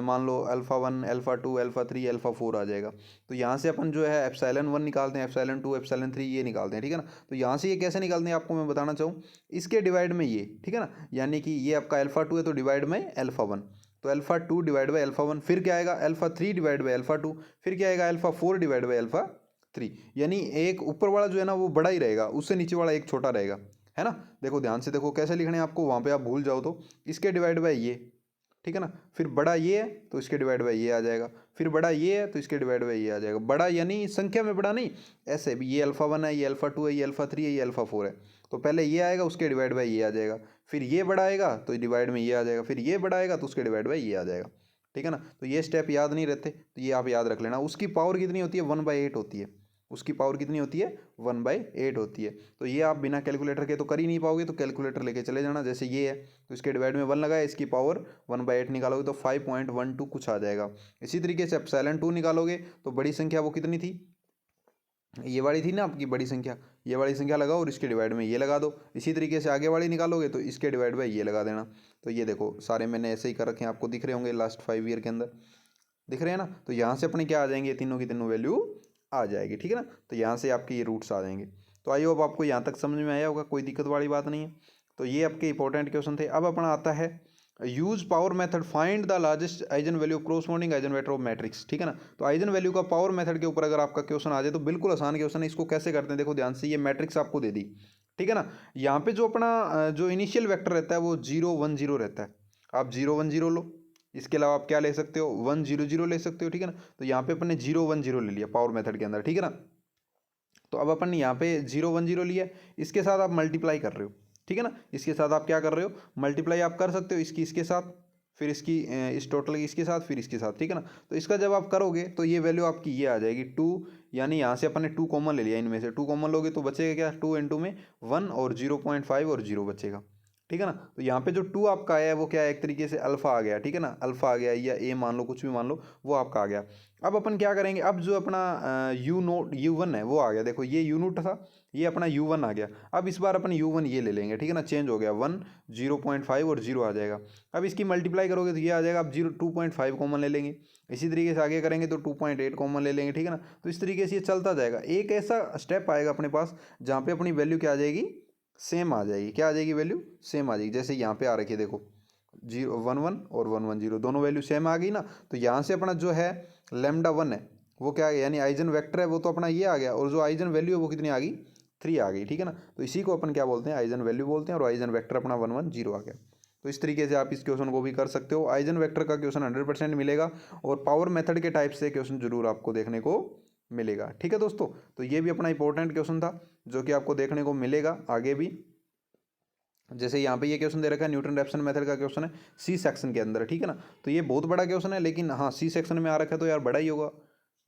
Speaker 1: मान लो α1 α2 α3 α4 आ जाएगा। तो यहाँ से अपन जो है ε1 निकालते हैं, ε2 ε3 ये निकालते हैं, ठीक है ना। तो यहाँ से ये कैसे निकालते हैं आपको मैं बताना चाहूँ, इसके डिवाइड में ये, ठीक है ना, यानी कि ये आपका α2 है तो डिवाइड में α1, तो α2 डिवाइड बाई α1, फिर क्या आएगा α3 डिवाइड बाई α2, फिर क्या आएगा α4 डिवाइड बाई α3, यानी एक ऊपर वाला जो है ना वो बड़ा ही रहेगा, उससे नीचे वाला एक छोटा रहेगा, है ना। देखो ध्यान से देखो कैसे लिखने हैं आपको, वहाँ पे आप भूल जाओ तो इसके डिवाइड बाई ये, ठीक है ना, फिर बड़ा ये है तो इसके डिवाइड बाई ये आ जाएगा, फिर बड़ा ये है तो इसके डिवाइड बाई ये आ जाएगा। बड़ा यानी संख्या में बड़ा नहीं, ऐसे भी ये α1 है, ये α2 है, ये α3 है, ये α4 है, तो पहले ये आएगा उसके डिवाइड बाई ये आ जाएगा, फिर ये बड़ा आएगा तो डिवाइड में ये आ जाएगा, फिर ये बड़ा आएगा तो उसके डिवाइड बाई ये आ जाएगा, ठीक है ना। तो ये स्टेप याद नहीं रहते तो ये आप याद रख लेना। उसकी पावर कितनी होती है, 1/8 होती है, उसकी पावर कितनी होती है, 1/8 होती है। तो ये आप बिना कैलकुलेटर के तो कर ही नहीं पाओगे, तो कैलकुलेटर लेके चले जाना। जैसे ये है तो इसके डिवाइड में 1 लगाए, इसकी पावर 1/8 निकालोगे तो 5.12 कुछ आ जाएगा। इसी तरीके से ε2 निकालोगे तो बड़ी संख्या वो कितनी थी, ये वाली थी ना आपकी बड़ी संख्या, ये वाली संख्या लगाओ और इसके डिवाइड में ये लगा दो। इसी तरीके से आगे वाली निकालोगे तो इसके डिवाइड में ये लगा देना। तो ये देखो सारे मैंने ऐसे ही कर रखे हैं, आपको दिख रहे होंगे लास्ट 5 ईयर के अंदर, दिख रहे हैं ना। तो यहाँ से अपने क्या आ जाएंगे, तीनों की तीनों वैल्यू आ जाएगी, ठीक है ना। तो यहाँ से आपके ये रूट्स आ जाएंगे। तो आई होप आपको यहाँ तक समझ में आया होगा, कोई दिक्कत वाली बात नहीं है। तो ये आपके इंपॉर्टेंट क्वेश्चन थे। अब अपना आता है use power method, find the largest eigen value corresponding eigen vector of matrix, ठीक है ना। तो आइजन वैल्यू का पावर मेथड के ऊपर अगर आपका क्वेश्चन आ जाए तो बिल्कुल आसान क्वेश्चन है। इसको कैसे करते हैं देखो ध्यान से, ये मैट्रिक्स आपको दे दी, ठीक है ना। यहाँ पे जो अपना जो इनिशियल वेक्टर रहता है वो 0 1 0 रहता है, आप 0 1 0 लो। इसके अलावा आप क्या ले सकते हो, 1 0 0 ले सकते हो, ठीक है ना। तो यहाँ पे अपन ने 0 1 0 ले लिया पावर मेथड के अंदर, ठीक है ना। तो अब अपन ने यहाँ पे 0 1 0 लिया, इसके साथ आप मल्टीप्लाई कर रहे हो, ठीक है ना। इसके साथ आप क्या कर रहे हो, मल्टीप्लाई आप कर सकते हो, इसकी इसके साथ, फिर इसकी इस टोटल इसके साथ, फिर इसके साथ, ठीक है ना। तो इसका जब आप करोगे तो ये वैल्यू आपकी ये आ जाएगी 2, यानी यहाँ से अपन ने 2 कॉमन ले लिया, इनमें से 2 कॉमन लोगे तो बचेगा क्या, 2 इंटू में 1 और 0.5 और 0 बचेगा, ठीक है ना। तो यहाँ पे जो 2 आपका आया है वो क्या है, एक तरीके से अल्फा आ गया, ठीक है ना, अल्फा आ गया या ए मान लो, कुछ भी मान लो, वो आपका आ गया। अब अपन क्या करेंगे, अब जो अपना U1 है वो आ गया, देखो ये U0 था, ये अपना U1 आ गया। अब इस बार अपन U1 ये ले लेंगे, ठीक है ना, चेंज हो गया 1 0.5 और 0 आ जाएगा। अब इसकी मल्टीप्लाई करोगे तो ये आ जाएगा, अब 2.5 कॉमन ले लेंगे। इसी तरीके से आगे करेंगे तो 2.8 कॉमन ले लेंगे, ठीक है ना। तो इस तरीके से ये चलता जाएगा। एक ऐसा स्टेप आएगा अपने पास जहाँ पे अपनी वैल्यू क्या आ जाएगी, सेम आ जाएगी। क्या आ जाएगी, वैल्यू सेम आ जाएगी। जैसे यहाँ पे आ रखी है देखो 0 1 1 और 1 1 0 दोनों वैल्यू सेम आ गई ना। तो यहाँ से अपना जो है λ1 है वो क्या है, यानी आइजन वेक्टर है वो तो अपना ये आ गया, और जो आइजन वैल्यू है वो कितनी आ गई, 3 आ गई, ठीक है ना। तो इसी को अपन क्या बोलते हैं, आइजन वैल्यू बोलते हैं, और आइजन वेक्टर अपना 1 1 0 आ गया। तो इस तरीके से आप इस क्वेश्चन को भी कर सकते हो। आइजन वेक्टर का क्वेश्चन 100% मिलेगा, और पावर मेथड के टाइप से क्वेश्चन जरूर आपको देखने को मिलेगा, ठीक है दोस्तों। तो ये भी अपना इंपॉर्टेंट क्वेश्चन था जो कि आपको देखने को मिलेगा आगे भी। जैसे यहाँ पे ये क्वेश्चन दे रखा है, न्यूटन रेफसन मेथड का क्वेश्चन है, सी सेक्शन के अंदर, ठीक है ना। तो ये बहुत बड़ा क्वेश्चन है, लेकिन हाँ सी सेक्शन में आ रखा है तो यार बड़ा ही होगा,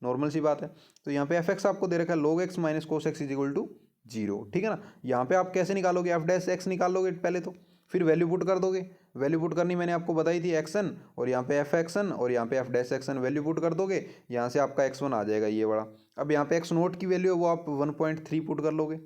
Speaker 1: नॉर्मल सी बात है। तो यहाँ पे एफ एक्स आपको दे रखा है log x minus cos X is equal to 0, ठीक है ना। यहाँ पे आप कैसे निकालोगे, एफ डैश एक्स निकाल लोगे पहले तो, फिर वैल्यू पुट कर दोगे। वैल्यू पुट करनी मैंने आपको बताई थी एक्सन, और यहाँ पे एफ एक्सन और यहाँ पे F dash action, value put कर दोगे, यहाँ से आपका x1 आ जाएगा ये बड़ा। अब यहाँ पे एक्स नोट की वैल्यू है वो आप 1.3 पुट कर लोगे,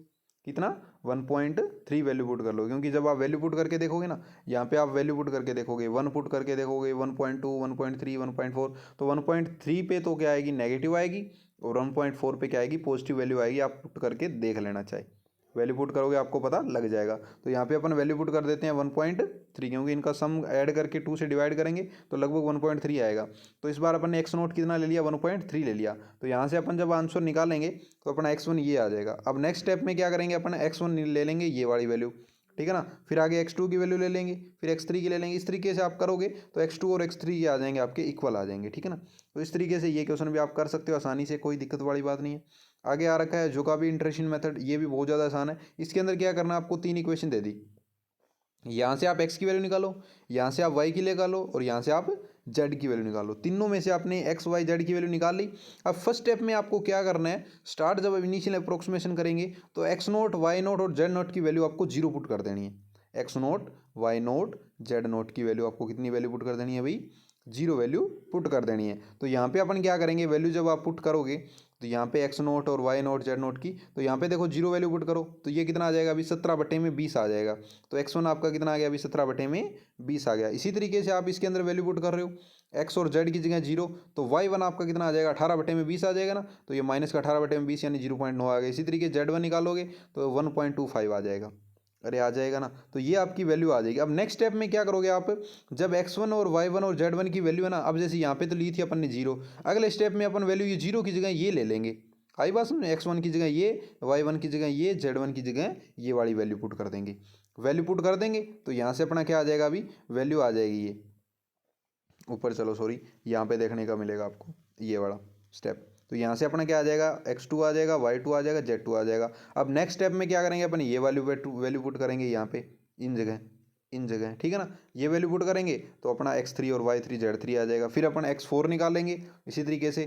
Speaker 1: कितना 1.3 वैल्यू पुट कर लो, क्योंकि जब आप वैल्यू पुट करके देखोगे ना, यहाँ पे आप वैल्यू पुट करके देखोगे, 1 पुट करके देखोगे, 1.2 1.3 1.4, तो 1.3 पे तो क्या आएगी, नेगेटिव आएगी, और 1.4 पे क्या आएगी, पॉजिटिव वैल्यू आएगी। आप पुट करके देख लेना चाहिए, वैल्यू पुट करोगे आपको पता लग जाएगा। तो यहाँ पे अपन वैल्यू पुट कर देते हैं 1.3, क्योंकि इनका सम ऐड करके 2 से डिवाइड करेंगे तो लगभग 1.3 आएगा। तो इस बार अपन ने एक्स नोट कितना ले लिया, 1.3 ले लिया। तो यहाँ से अपन जब आंसर निकालेंगे तो अपना x1 ये आ जाएगा। अब नेक्स्ट स्टेप में क्या करेंगे, अपन x1 ले लेंगे ये वाली वैल्यू, ठीक है ना, फिर आगे x2 की वैल्यू ले लेंगे, फिर x3 की ले लेंगे। इस तरीके से आप करोगे तो x2 और x3 ये आ जाएंगे आपके इक्वल आ जाएंगे, ठीक है ना। तो इस तरीके से ये क्वेश्चन भी आप कर सकते हो आसानी से, कोई दिक्कत वाली बात नहीं है। आगे आ रखा है जोकॉबी इंटरेक्शन मेथड, ये भी बहुत ज़्यादा आसान है। इसके अंदर क्या करना है, आपको 3 इक्वेशन दे दी, यहाँ से आप x की वैल्यू निकालो, यहाँ से आप y की निकालो, और यहाँ से आप z की वैल्यू निकालो। तीनों में से आपने x y z की वैल्यू निकाल ली। अब फर्स्ट स्टेप में आपको क्या करना है, स्टार्ट जब इनिशियल अप्रोक्सीमेशन करेंगे तो x नोट y नोट और z नोट की वैल्यू आपको 0 पुट कर देनी है। x note y note z note की वैल्यू आपको कितनी वैल्यू पुट कर देनी है भाई, 0 वैल्यू पुट कर देनी है। तो यहाँ पे अपन क्या करेंगे, वैल्यू जब आप पुट करोगे तो यहाँ पे एक्स नोट और वाई नोट जेड नोट की, तो यहाँ पे देखो 0 वैल्यू पुट करो तो ये कितना आ जाएगा अभी, 17/20 आ जाएगा। तो x1 आपका कितना आ गया अभी, 17/20 आ गया। इसी तरीके से आप इसके अंदर वैल्यू पुट कर रहे हो, x और z की जगह 0, तो y1 आपका कितना आ जाएगा, 18/20 आ जाएगा ना। तो ये माइनस का 18/20 यानी 0.9 आ गया। इसी तरीके z1 निकालोगे तो 1.25 आ जाएगा, अरे आ जाएगा ना। तो ये आपकी वैल्यू आ जाएगी। अब नेक्स्ट स्टेप में क्या करोगे आप, जब x1 और y1 और z1 की वैल्यू है ना, अब जैसे यहाँ पे तो ली थी अपन ने 0, अगले स्टेप में अपन वैल्यू ये 0 की जगह ये ले लेंगे। आई बात समझ, x1 की जगह ये, y1 की जगह ये, z1 की जगह ये वाली वैल्यू पुट कर देंगे। वैल्यू पुट कर देंगे तो यहाँ से अपना क्या आ जाएगा, अभी वैल्यू आ जाएगी ये ऊपर, चलो सॉरी, यहाँ पे देखने का मिलेगा आपको ये वाला स्टेप। तो यहाँ से अपना क्या आ जाएगा, x2 आ जाएगा, y2 आ जाएगा, z2 आ जाएगा। अब नेक्स्ट स्टेप में क्या करेंगे अपन, ये वैल्यू पुट करेंगे यहाँ पे इन जगह, ठीक है ना। ये वैल्यू पुट करेंगे तो अपना x3 और y3 z3 आ जाएगा। फिर अपन x4 निकालेंगे, इसी तरीके से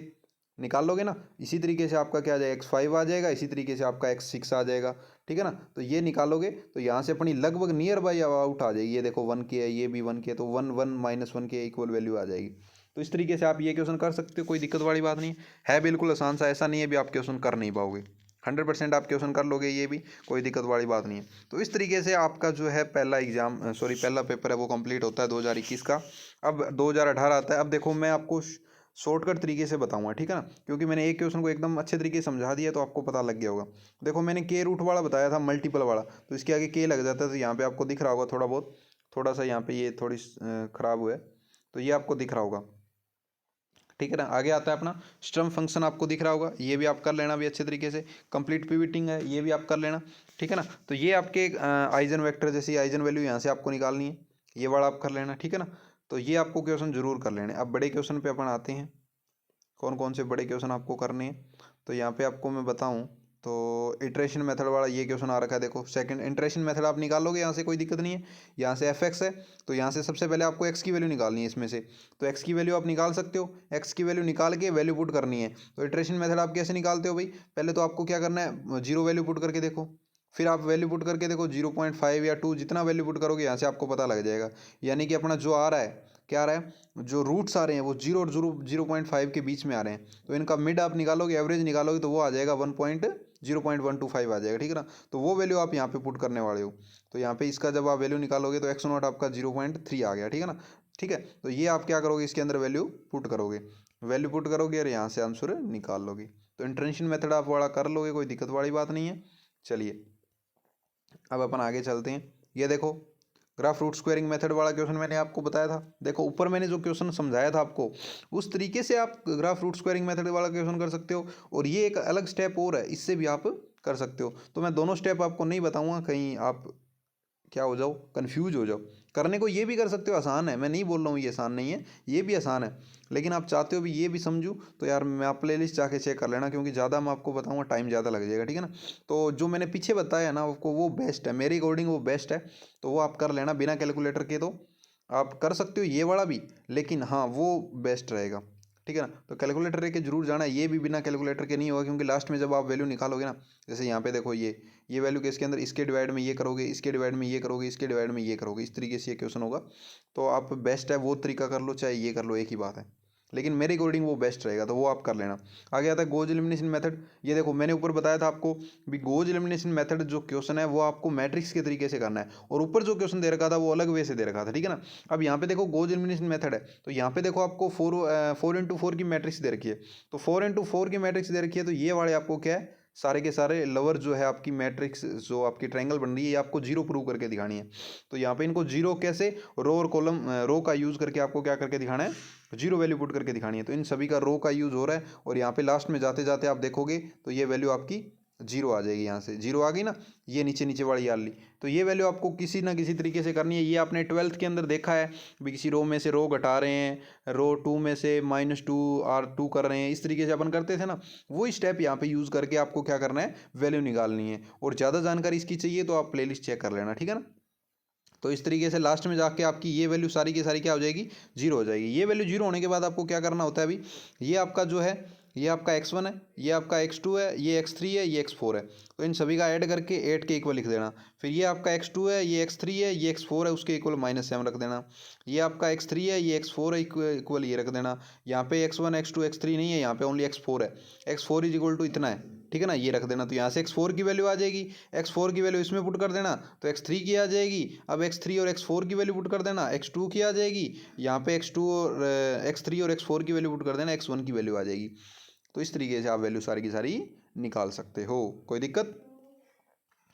Speaker 1: निकाल लोगे ना। इसी तरीके से आपका क्या आ जाएगा, x5 आ जाएगा, इसी तरीके से आपका x6 आ जाएगा, ठीक है ना। तो ये निकालोगे तो यहाँ से अपनी लगभग नियर बाई आउट आ जाएगी। ये देखो 1 के है, ये भी 1 के, तो 1 1 माइनस 1 के इक्वल वैल्यू आ जाएगी। तो इस तरीके से आप ये क्वेश्चन कर सकते हो, कोई दिक्कत वाली बात नहीं है बिल्कुल आसान सा, ऐसा नहीं है भी आप क्वेश्चन कर नहीं पाओगे, 100% आप क्वेश्चन कर लोगे, ये भी कोई दिक्कत वाली बात नहीं है। तो इस तरीके से आपका जो है पहला एग्जाम पहला पेपर है वो कंप्लीट होता है 2021 का। अब 2018 आता है। अब देखो मैं आपको शॉर्टकट तरीके से बताऊंगा, ठीक है ना, क्योंकि मैंने एक क्वेश्चन को एकदम अच्छे तरीके से समझा दिया तो आपको पता लग गया होगा। देखो मैंने के रूट वाला बताया था, मल्टीपल वाला, तो इसके आगे के लग जाता है, तो यहाँ पे आपको दिख रहा होगा थोड़ा बहुत, थोड़ा सा यहाँ पे ये थोड़ी खराब हुआ है, तो ये आपको दिख रहा होगा, ठीक है ना। आगे आता है अपना स्टर्म फंक्शन, आपको दिख रहा होगा, ये भी आप कर लेना भी अच्छे तरीके से। कंप्लीट पिवटिंग है, ये भी आप कर लेना, ठीक है ना। तो ये आपके आइजन वेक्टर जैसी आइजन वैल्यू यहाँ से आपको निकालनी है, ये वाला आप कर लेना, ठीक है ना। तो ये आपको क्वेश्चन जरूर कर लेने। अब बड़े क्वेश्चन पे अपन आते हैं, कौन कौन से बड़े क्वेश्चन आपको करने हैं। तो यहाँ पे आपको मैं बताऊँ तो इटरेशन मेथड वाला ये क्वेश्चन आ रखा है। देखो सेकंड इटरेशन मेथड आप निकालोगे, यहाँ से कोई दिक्कत नहीं है। यहाँ से एफ एक्स है, तो यहाँ से सबसे पहले आपको एक्स की वैल्यू निकालनी है इसमें से, तो एक्स की वैल्यू आप निकाल सकते हो। एक्स की वैल्यू निकाल के वैल्यू पुट करनी है। तो इटरेशन मेथड आप कैसे निकालते हो भाई, पहले तो आपको क्या करना है, 0 वैल्यू पुट करके देखो, फिर आप वैल्यू पुट करके देखो 0.5 या 2, जितना वैल्यू पुट करोगे यहाँ से आपको पता लग जाएगा। यानी कि अपना जो आ रहा है, क्या आ रहा है, जो रूट्स आ रहे हैं वो 0 और 0.5 के बीच में आ रहे हैं। तो इनका मिड आप निकालोगे, एवरेज निकालोगे, तो वो आ जाएगा 0.125 आ जाएगा, ठीक है ना। तो वो वैल्यू आप यहाँ पे पुट करने वाले हो। तो यहाँ पे इसका जब आप वैल्यू निकालोगे तो एक्स नॉट आपका 0.3 आ गया, ठीक है ना। ठीक है, तो ये आप क्या करोगे, इसके अंदर वैल्यू पुट करोगे, वैल्यू पुट करोगे और यहाँ से आंसर निकाल लोगे। तो इंटरेंशन मेथड आप वाला कर लोगे, कोई दिक्कत वाली बात नहीं है। चलिए अब अपन आगे चलते हैं। ये देखो ग्राफ रूट स्क्वायरिंग मेथड वाला क्वेश्चन मैंने आपको बताया था। देखो ऊपर मैंने जो क्वेश्चन समझाया था आपको, उस तरीके से आप ग्राफ रूट स्क्वायरिंग मेथड वाला क्वेश्चन कर सकते हो। और ये एक अलग स्टेप और है, इससे भी आप कर सकते हो। तो मैं दोनों स्टेप आपको नहीं बताऊंगा, कहीं आप क्या हो जाओ, कंफ्यूज हो जाओ। करने को ये भी कर सकते हो, आसान है, मैं नहीं बोल रहा हूँ ये आसान नहीं है, ये भी आसान है। लेकिन आप चाहते हो भी ये भी समझूँ, तो यार मैं आप प्ले लिस्ट जाके चेक कर लेना, क्योंकि ज़्यादा मैं आपको बताऊँगा टाइम ज़्यादा लग जाएगा, ठीक है ना। तो जो मैंने पीछे बताया ना आपको, वो बेस्ट है मेरे अकॉर्डिंग, वो बेस्ट है। तो वो आप कर लेना बिना कैलकुलेटर के। तो आप कर सकते हो ये वाला भी, लेकिन हाँ वो बेस्ट रहेगा, ठीक है ना। तो कैलकुलेटर लेके जरूर जाना है, ये भी बिना कैलकुलेटर के नहीं होगा, क्योंकि लास्ट में जब आप वैल्यू निकालोगे ना, जैसे यहाँ पे देखो ये वैल्यू किसके अंदर, इसके डिवाइड में ये करोगे, इसके डिवाइड में ये करोगे, इसके डिवाइड में ये करोगे, इस तरीके से ये क्वेश्चन होगा। तो आप बेस्ट है वो तरीका कर लो चाहे ये कर लो, एक ही बात है, लेकिन मेरे अकॉर्डिंग वो बेस्ट रहेगा, तो वो आप कर लेना। आगे आता है गोज एलिमिनेशन मेथड। ये देखो मैंने ऊपर बताया था आपको भी गोज एलिमिनेशन मेथड जो क्वेश्चन है वो आपको मैट्रिक्स के तरीके से करना है, और ऊपर जो क्वेश्चन दे रखा था वो अलग वे से दे रखा था, ठीक है ना। अब यहाँ पे देखो गोज एलिमिनेशन मेथड है, तो यहाँ पे देखो आपको 4x4 की मैट्रिक्स दे रखी है, तो 4x4 की मैट्रिक्स दे रखी है, तो ये वाले आपको क्या है, सारे के सारे लवर जो है आपकी मैट्रिक्स जो आपकी ट्रायंगल बन रही है, ये आपको जीरो प्रूव करके दिखानी है। तो यहाँ पे इनको जीरो कैसे, रो और कॉलम रो का यूज़ करके आपको क्या करके दिखाना है, जीरो वैल्यू पुट करके दिखानी है। तो इन सभी का रो का यूज़ हो रहा है, और यहाँ पे लास्ट में जाते जाते आप देखोगे तो ये वैल्यू आपकी जीरो आ जाएगी, यहाँ से जीरो आ गई ना, ये नीचे नीचे वाली आ ली। तो ये वैल्यू आपको किसी ना किसी तरीके से करनी है। ये आपने 12th के अंदर देखा है भी, किसी रो में से रो घटा रहे हैं, रो 2 में से -2 R2 कर रहे हैं, इस तरीके से अपन करते थे ना, वो स्टेप यहाँ पे यूज़ करके आपको क्या करना है, वैल्यू निकालनी है। और ज़्यादा जानकारी इसकी चाहिए तो आप प्लेलिस्ट चेक कर लेना, ठीक है ना। तो इस तरीके से लास्ट में जाके आपकी ये वैल्यू सारी की सारी क्या हो जाएगी, जीरो हो जाएगी। ये वैल्यू जीरो होने के बाद आपको क्या करना होता है अभी, ये आपका जो है, ये आपका x1 है, ये आपका x2 है, ये x3 है, ये x4 है, तो इन सभी का ऐड करके 8 के इक्वल लिख देना। फिर ये आपका x2 है, ये x3 है, ये x4 है, उसके इक्वल -7 रख देना। ये आपका x3 है, ये x4 है, इक्वल ये रख देना। यहाँ पे x1 x2 x3 नहीं है, यहाँ पे ओनली x4 है, x4 इज इक्वल टू इतना है, ठीक है ना, ये रख देना। तो यहाँ से x4 की वैल्यू आ जाएगी, x4 की वैल्यू इसमें पुट कर देना, तो x3 की आ जाएगी। अब x3 और x4 की वैल्यू पुट कर देना, x2 की आ जाएगी, यहाँ पे x2 और x3 और x4 की वैल्यू पुट कर देना, x1 की वैल्यू आ जाएगी। तो इस तरीके से आप वैल्यू सारी की सारी निकाल सकते हो, कोई दिक्कत।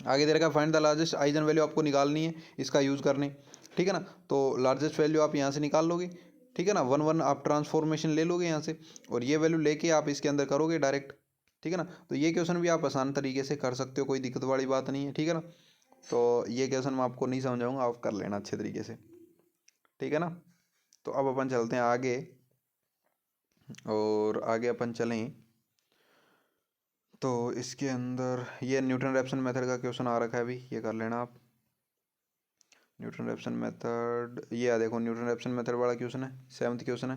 Speaker 1: आगे दे रखा है find the largest eigen value, आपको निकालनी है, इसका यूज़ करने, ठीक है ना। तो लार्जेस्ट वैल्यू आप यहाँ से निकाल लोगे, ठीक है ना, 1 1 आप ट्रांसफॉर्मेशन ले लोगे यहाँ से, और ये वैल्यू लेके आप इसके अंदर करोगे डायरेक्ट, ठीक है ना। तो ये क्वेश्चन भी आप आसान तरीके से कर सकते हो, कोई दिक्कत वाली बात नहीं है, ठीक है ना। तो ये क्वेश्चन मैं आपको नहीं समझाऊंगा, आप कर लेना अच्छे तरीके से, ठीक है ना। तो अब अपन चलते हैं आगे, और आगे अपन चलें तो इसके अंदर ये न्यूटन रैप्सन मेथड का क्वेश्चन आ रखा है अभी, ये कर लेना आप। न्यूटन रैप्सन मेथड, ये देखो न्यूटन रैप्सन मेथड वाला क्वेश्चन है, 7th क्वेश्चन है,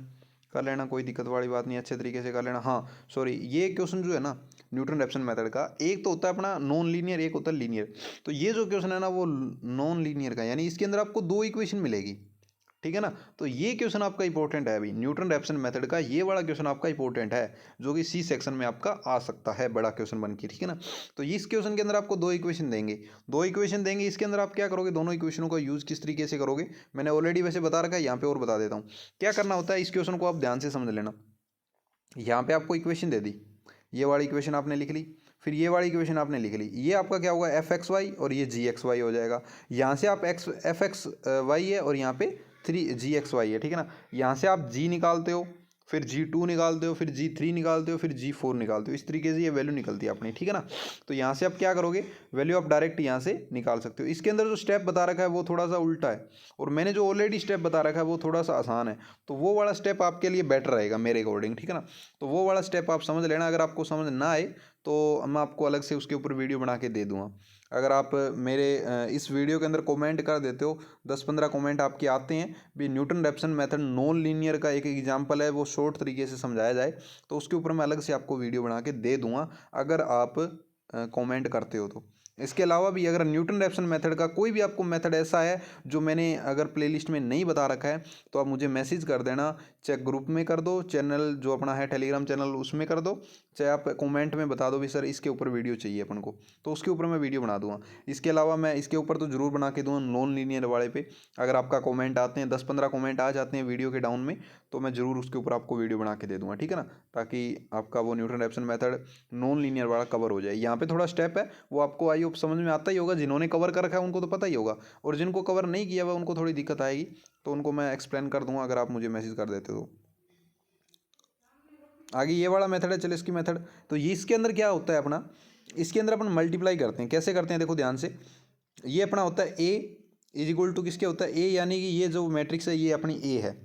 Speaker 1: कर लेना, कोई दिक्कत वाली बात नहीं, अच्छे तरीके से कर लेना। हाँ सॉरी, ये क्वेश्चन जो है ना न्यूटन रैप्सन मेथड का, एक तो होता है अपना नॉन लीनियर, एक होता है लीनियर। तो ये जो क्वेश्चन है ना वो नॉन लीनियर का, यानी इसके अंदर आपको दो इक्वेशन मिलेगी, ठीक है ना। तो ये क्वेश्चन आपका इंपॉर्टेंट है अभी, न्यूटन रैप्सन मेथड का ये वाला क्वेश्चन आपका इंपॉर्टेंट है, जो कि सी सेक्शन में आपका आ सकता है, बड़ा क्वेश्चन बन के, ठीक है ना। तो इस क्वेश्चन के अंदर आपको दो इक्वेशन देंगे, इसके अंदर आप क्या करोगे, दोनों इक्वेशनों का यूज़ किस तरीके से करोगे, मैंने ऑलरेडी वैसे बता रखा है, यहाँ पे और बता देता हूँ क्या करना होता है। इस क्वेश्चन को आप ध्यान से समझ लेना। यहाँ पे आपको इक्वेशन दे दी, ये वाली इक्वेशन आपने लिख ली, फिर ये वाली इक्वेशन आपने लिख ली, ये आपका क्या होगा, fxy और ये gxy हो जाएगा। यहाँ से आप fxy है और यहाँ पे 3gxy है, ठीक है ना। यहाँ से आप g निकालते हो, फिर G2 निकालते हो, फिर G3 निकालते हो, फिर G4 निकालते हो, इस तरीके से ये वैल्यू निकलती है अपनी, ठीक है ना। तो यहाँ से आप क्या करोगे, वैल्यू आप डायरेक्ट यहाँ से निकाल सकते हो। इसके अंदर जो स्टेप बता रखा है वो थोड़ा सा उल्टा है, और मैंने जो ऑलरेडी स्टेप बता रखा है वो थोड़ा सा आसान है, तो वो वाला स्टेप आपके लिए बेटर रहेगा मेरे अकॉर्डिंग, ठीक है ना। तो वो वाला स्टेप आप समझ लेना, अगर आपको समझ ना आए तो मैं आपको अलग से उसके ऊपर वीडियो बना के दे दूँगा। अगर आप मेरे इस वीडियो के अंदर कमेंट कर देते हो, 10-15 कमेंट आपके आते हैं भी Newton Raphson method non linear का एक एग्जांपल है, वो शॉर्ट तरीके से समझाया जाए, तो उसके ऊपर मैं अलग से आपको वीडियो बना के दे दूंगा, अगर आप कमेंट करते हो तो। इसके अलावा भी अगर न्यूटन रैप्सन मेथड का कोई भी आपको मेथड ऐसा है जो मैंने अगर प्लेलिस्ट में नहीं बता रखा है, तो आप मुझे मैसेज कर देना, चाहे ग्रुप में कर दो, चैनल जो अपना है टेलीग्राम चैनल उसमें कर दो, चाहे आप कमेंट में बता दो भी सर इसके ऊपर वीडियो चाहिए अपन को, तो उसके ऊपर मैं वीडियो बना दूंगा। इसके अलावा मैं इसके ऊपर तो ज़रूर बना के दूंगा नॉन लीनियर वाले पे, अगर आपका कमेंट आते हैं 10-15 कमेंट आ जाते हैं वीडियो के डाउन में, तो मैं ज़रूर उसके ऊपर आपको वीडियो बना के दे दूंगा, ठीक है ना, ताकि आपका वो Newton Raphson method non linear वाला कवर हो जाए। यहाँ पे थोड़ा स्टेप है वो आपको आई होप समझ में आता ही होगा, जिन्होंने कवर कर रखा है उनको तो पता ही होगा, और जिनको कवर नहीं किया हुआ उनको थोड़ी दिक्कत आएगी, तो उनको मैं एक्सप्लेन कर दूंगा अगर आप मुझे मैसेज कर देते हो। आगे ये वाला मेथड है, चलो इसकी मेथड, तो ये इसके अंदर क्या होता है अपना, इसके अंदर अपन मल्टीप्लाई करते हैं, कैसे करते हैं देखो ध्यान से। ये अपना होता है ए इज इक्वल टू किसके होता है, ए यानी कि ये जो मैट्रिक्स है ये अपनी ए है,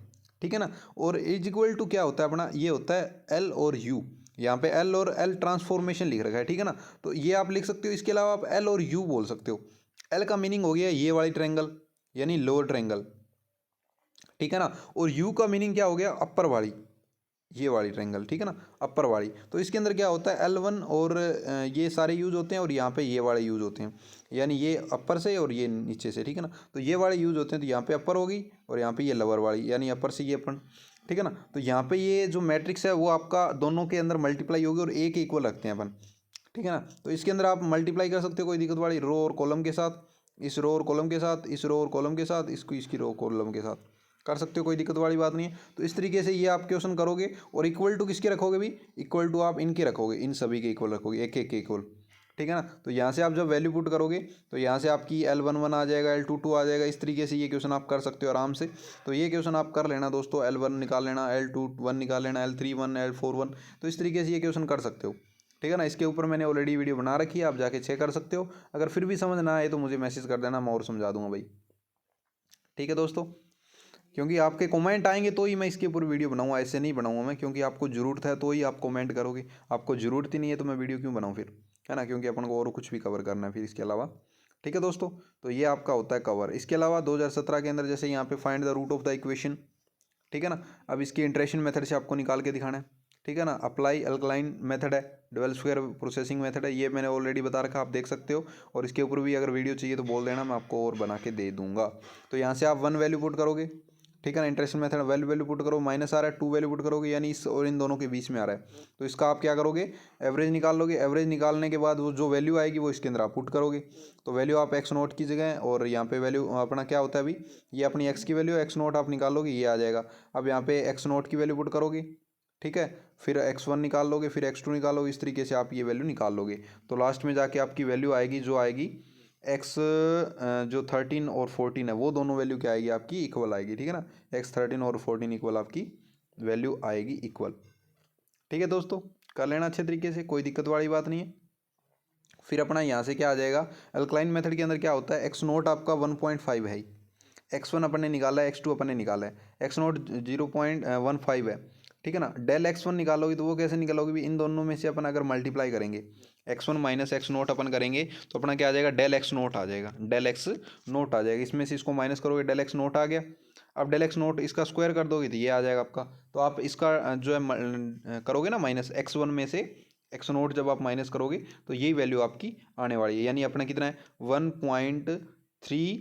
Speaker 1: ठीक है ना। और इज इक्वल टू क्या होता है अपना, ये होता है एल और यू, यहाँ पे एल और एल ट्रांसफॉर्मेशन लिख रखा है, ठीक है ना। तो ये आप लिख सकते हो, इसके अलावा आप एल और यू बोल सकते हो। एल का मीनिंग हो गया ये वाली ट्रायंगल यानी लोअर ट्रायंगल, ठीक है ना, और यू का मीनिंग क्या हो गया, अपर वाली ये वाली ट्रायंगल, ठीक है ना, अपर वाली। तो इसके अंदर क्या होता है, L1 और ये सारे यूज होते हैं और यहाँ पे ये वाले यूज होते हैं, यानी ये अपर से और ये नीचे से, ठीक है ना। तो ये वाले यूज होते हैं, तो यहाँ पे अपर होगी और यहाँ पे ये लोअर वाली, यानी अपर से ये अपन, ठीक है ना। तो यहाँ पे ये जो मैट्रिक्स है वो आपका दोनों के अंदर मल्टीप्लाई होगी और एक इक्वल रखते हैं अपन, ठीक है ना। तो इसके अंदर आप मल्टीप्लाई कर सकते हो कोई दिक्कत वाली, रो और कॉलम के साथ, इस रो और कॉलम के साथ, इस रो और कॉलम के साथ, इसको इसकी रो कॉलम के साथ कर सकते हो, कोई दिक्कत वाली बात नहीं है। तो इस तरीके से ये आप क्वेश्चन करोगे और इक्वल टू किसके रखोगे भी, इक्वल टू आप इनके रखोगे, इन सभी के इक्वल रखोगे, एक एक के इक्वल, ठीक है ना। तो यहाँ से आप जब वैल्यू पुट करोगे तो यहाँ से आपकी L11 आ जाएगा, L22 आ जाएगा, इस तरीके से ये क्वेश्चन आप कर सकते हो आराम से। तो ये क्वेश्चन आप कर लेना दोस्तों, L1 निकाल लेना, L21 निकाल लेना, L31, L41, तो इस तरीके से ये क्वेश्चन कर सकते हो, ठीक है ना। इसके ऊपर मैंने ऑलरेडी वीडियो बना रखी है, आप जाके चेक कर सकते हो। अगर फिर भी समझ ना आए तो मुझे मैसेज कर देना, मैं और समझा दूंगा भाई, ठीक है दोस्तों। क्योंकि आपके कमेंट आएंगे तो ही मैं इसके ऊपर वीडियो बनाऊंगा, ऐसे नहीं बनाऊंगा मैं, क्योंकि आपको ज़रूरत है तो ही आप कमेंट करोगे, आपको ज़रूरत ही नहीं है तो मैं वीडियो क्यों बनाऊँ फिर, है ना, क्योंकि अपन को और कुछ भी कवर करना है फिर इसके अलावा, ठीक है दोस्तों। तो ये आपका होता है कवर। इसके अलावा 2017 के अंदर जैसे यहाँ पे find the root of the equation, ठीक है ना। अब इसकी इंटरेक्शन मेथड से आपको निकाल के दिखाना है, ठीक है ना। अप्लाई अल्कलाइन मेथड है, डबल स्क्वायर प्रोसेसिंग मेथड है, ये मैंने ऑलरेडी बता रखा, आप देख सकते हो। और इसके ऊपर भी अगर वीडियो चाहिए तो बोल देना, मैं आपको और बना के दे दूंगा। तो यहाँ से आप 1 वैल्यू पुट करोगे, ठीक है ना। इंटरेक्शन मेथड वैल्यू पुट करो, माइनस आ रहा है, 2 वैल्यू पुट करोगे, यानी इस और इन दोनों के बीच में आ रहा है। तो इसका आप क्या करोगे, एवरेज निकाल लोगे। एवरेज निकालने के बाद वो जो वैल्यू आएगी वो इसके अंदर आप पुट करोगे। तो वैल्यू आप एक्स नोट की जगह, और यहाँ पे वैल्यू अपना क्या होता है अभी, ये अपनी एक्स की वैल्यू, एक्स नोट आप निकालोगे, ये आ जाएगा। अब यहाँ पे एक्स नोट की वैल्यू पुट करोगे, ठीक है, फिर x1 निकाल लोगे, फिर x2 निकालोगे, इस तरीके से आप ये वैल्यू निकाल लोगे। तो लास्ट में जाके आपकी वैल्यू आएगी, जो आएगी x जो 13 और 14 है, वो दोनों वैल्यू क्या आएगी आपकी, इक्वल आएगी, ठीक है ना। x13 और 14 इक्वल आपकी वैल्यू आएगी इक्वल, ठीक है दोस्तों। कर लेना अच्छे तरीके से, कोई दिक्कत वाली बात नहीं है। फिर अपना यहाँ से क्या आ जाएगा, अल्कलाइन मेथड के अंदर क्या होता है, एक्स नोट आपका 1.5 है, x1 अपन ने निकाला है, x2 अपन ने निकाला है, एक्स नोट 0.15 है, ठीक है ना। डेल x1 निकालोगे तो वो कैसे निकालोगे भी, इन दोनों में से अपन अगर मल्टीप्लाई करेंगे, x1 माइनस एक्स नोट अपन करेंगे तो अपना क्या आ जाएगा, डेल एक्स नोट आ जाएगा, डेल एक्स नोट आ जाएगा। इसमें से इसको माइनस करोगे, डेल एक्स नोट आ गया। अब डेल एक्स नोट इसका स्क्वायर कर दोगे तो ये आ जाएगा आपका। तो आप इसका जो है करोगे ना माइनस, x1 में से एक्स नोट जब आप माइनस करोगे तो यही वैल्यू आपकी आने वाली है, यानी अपना कितना है 1.3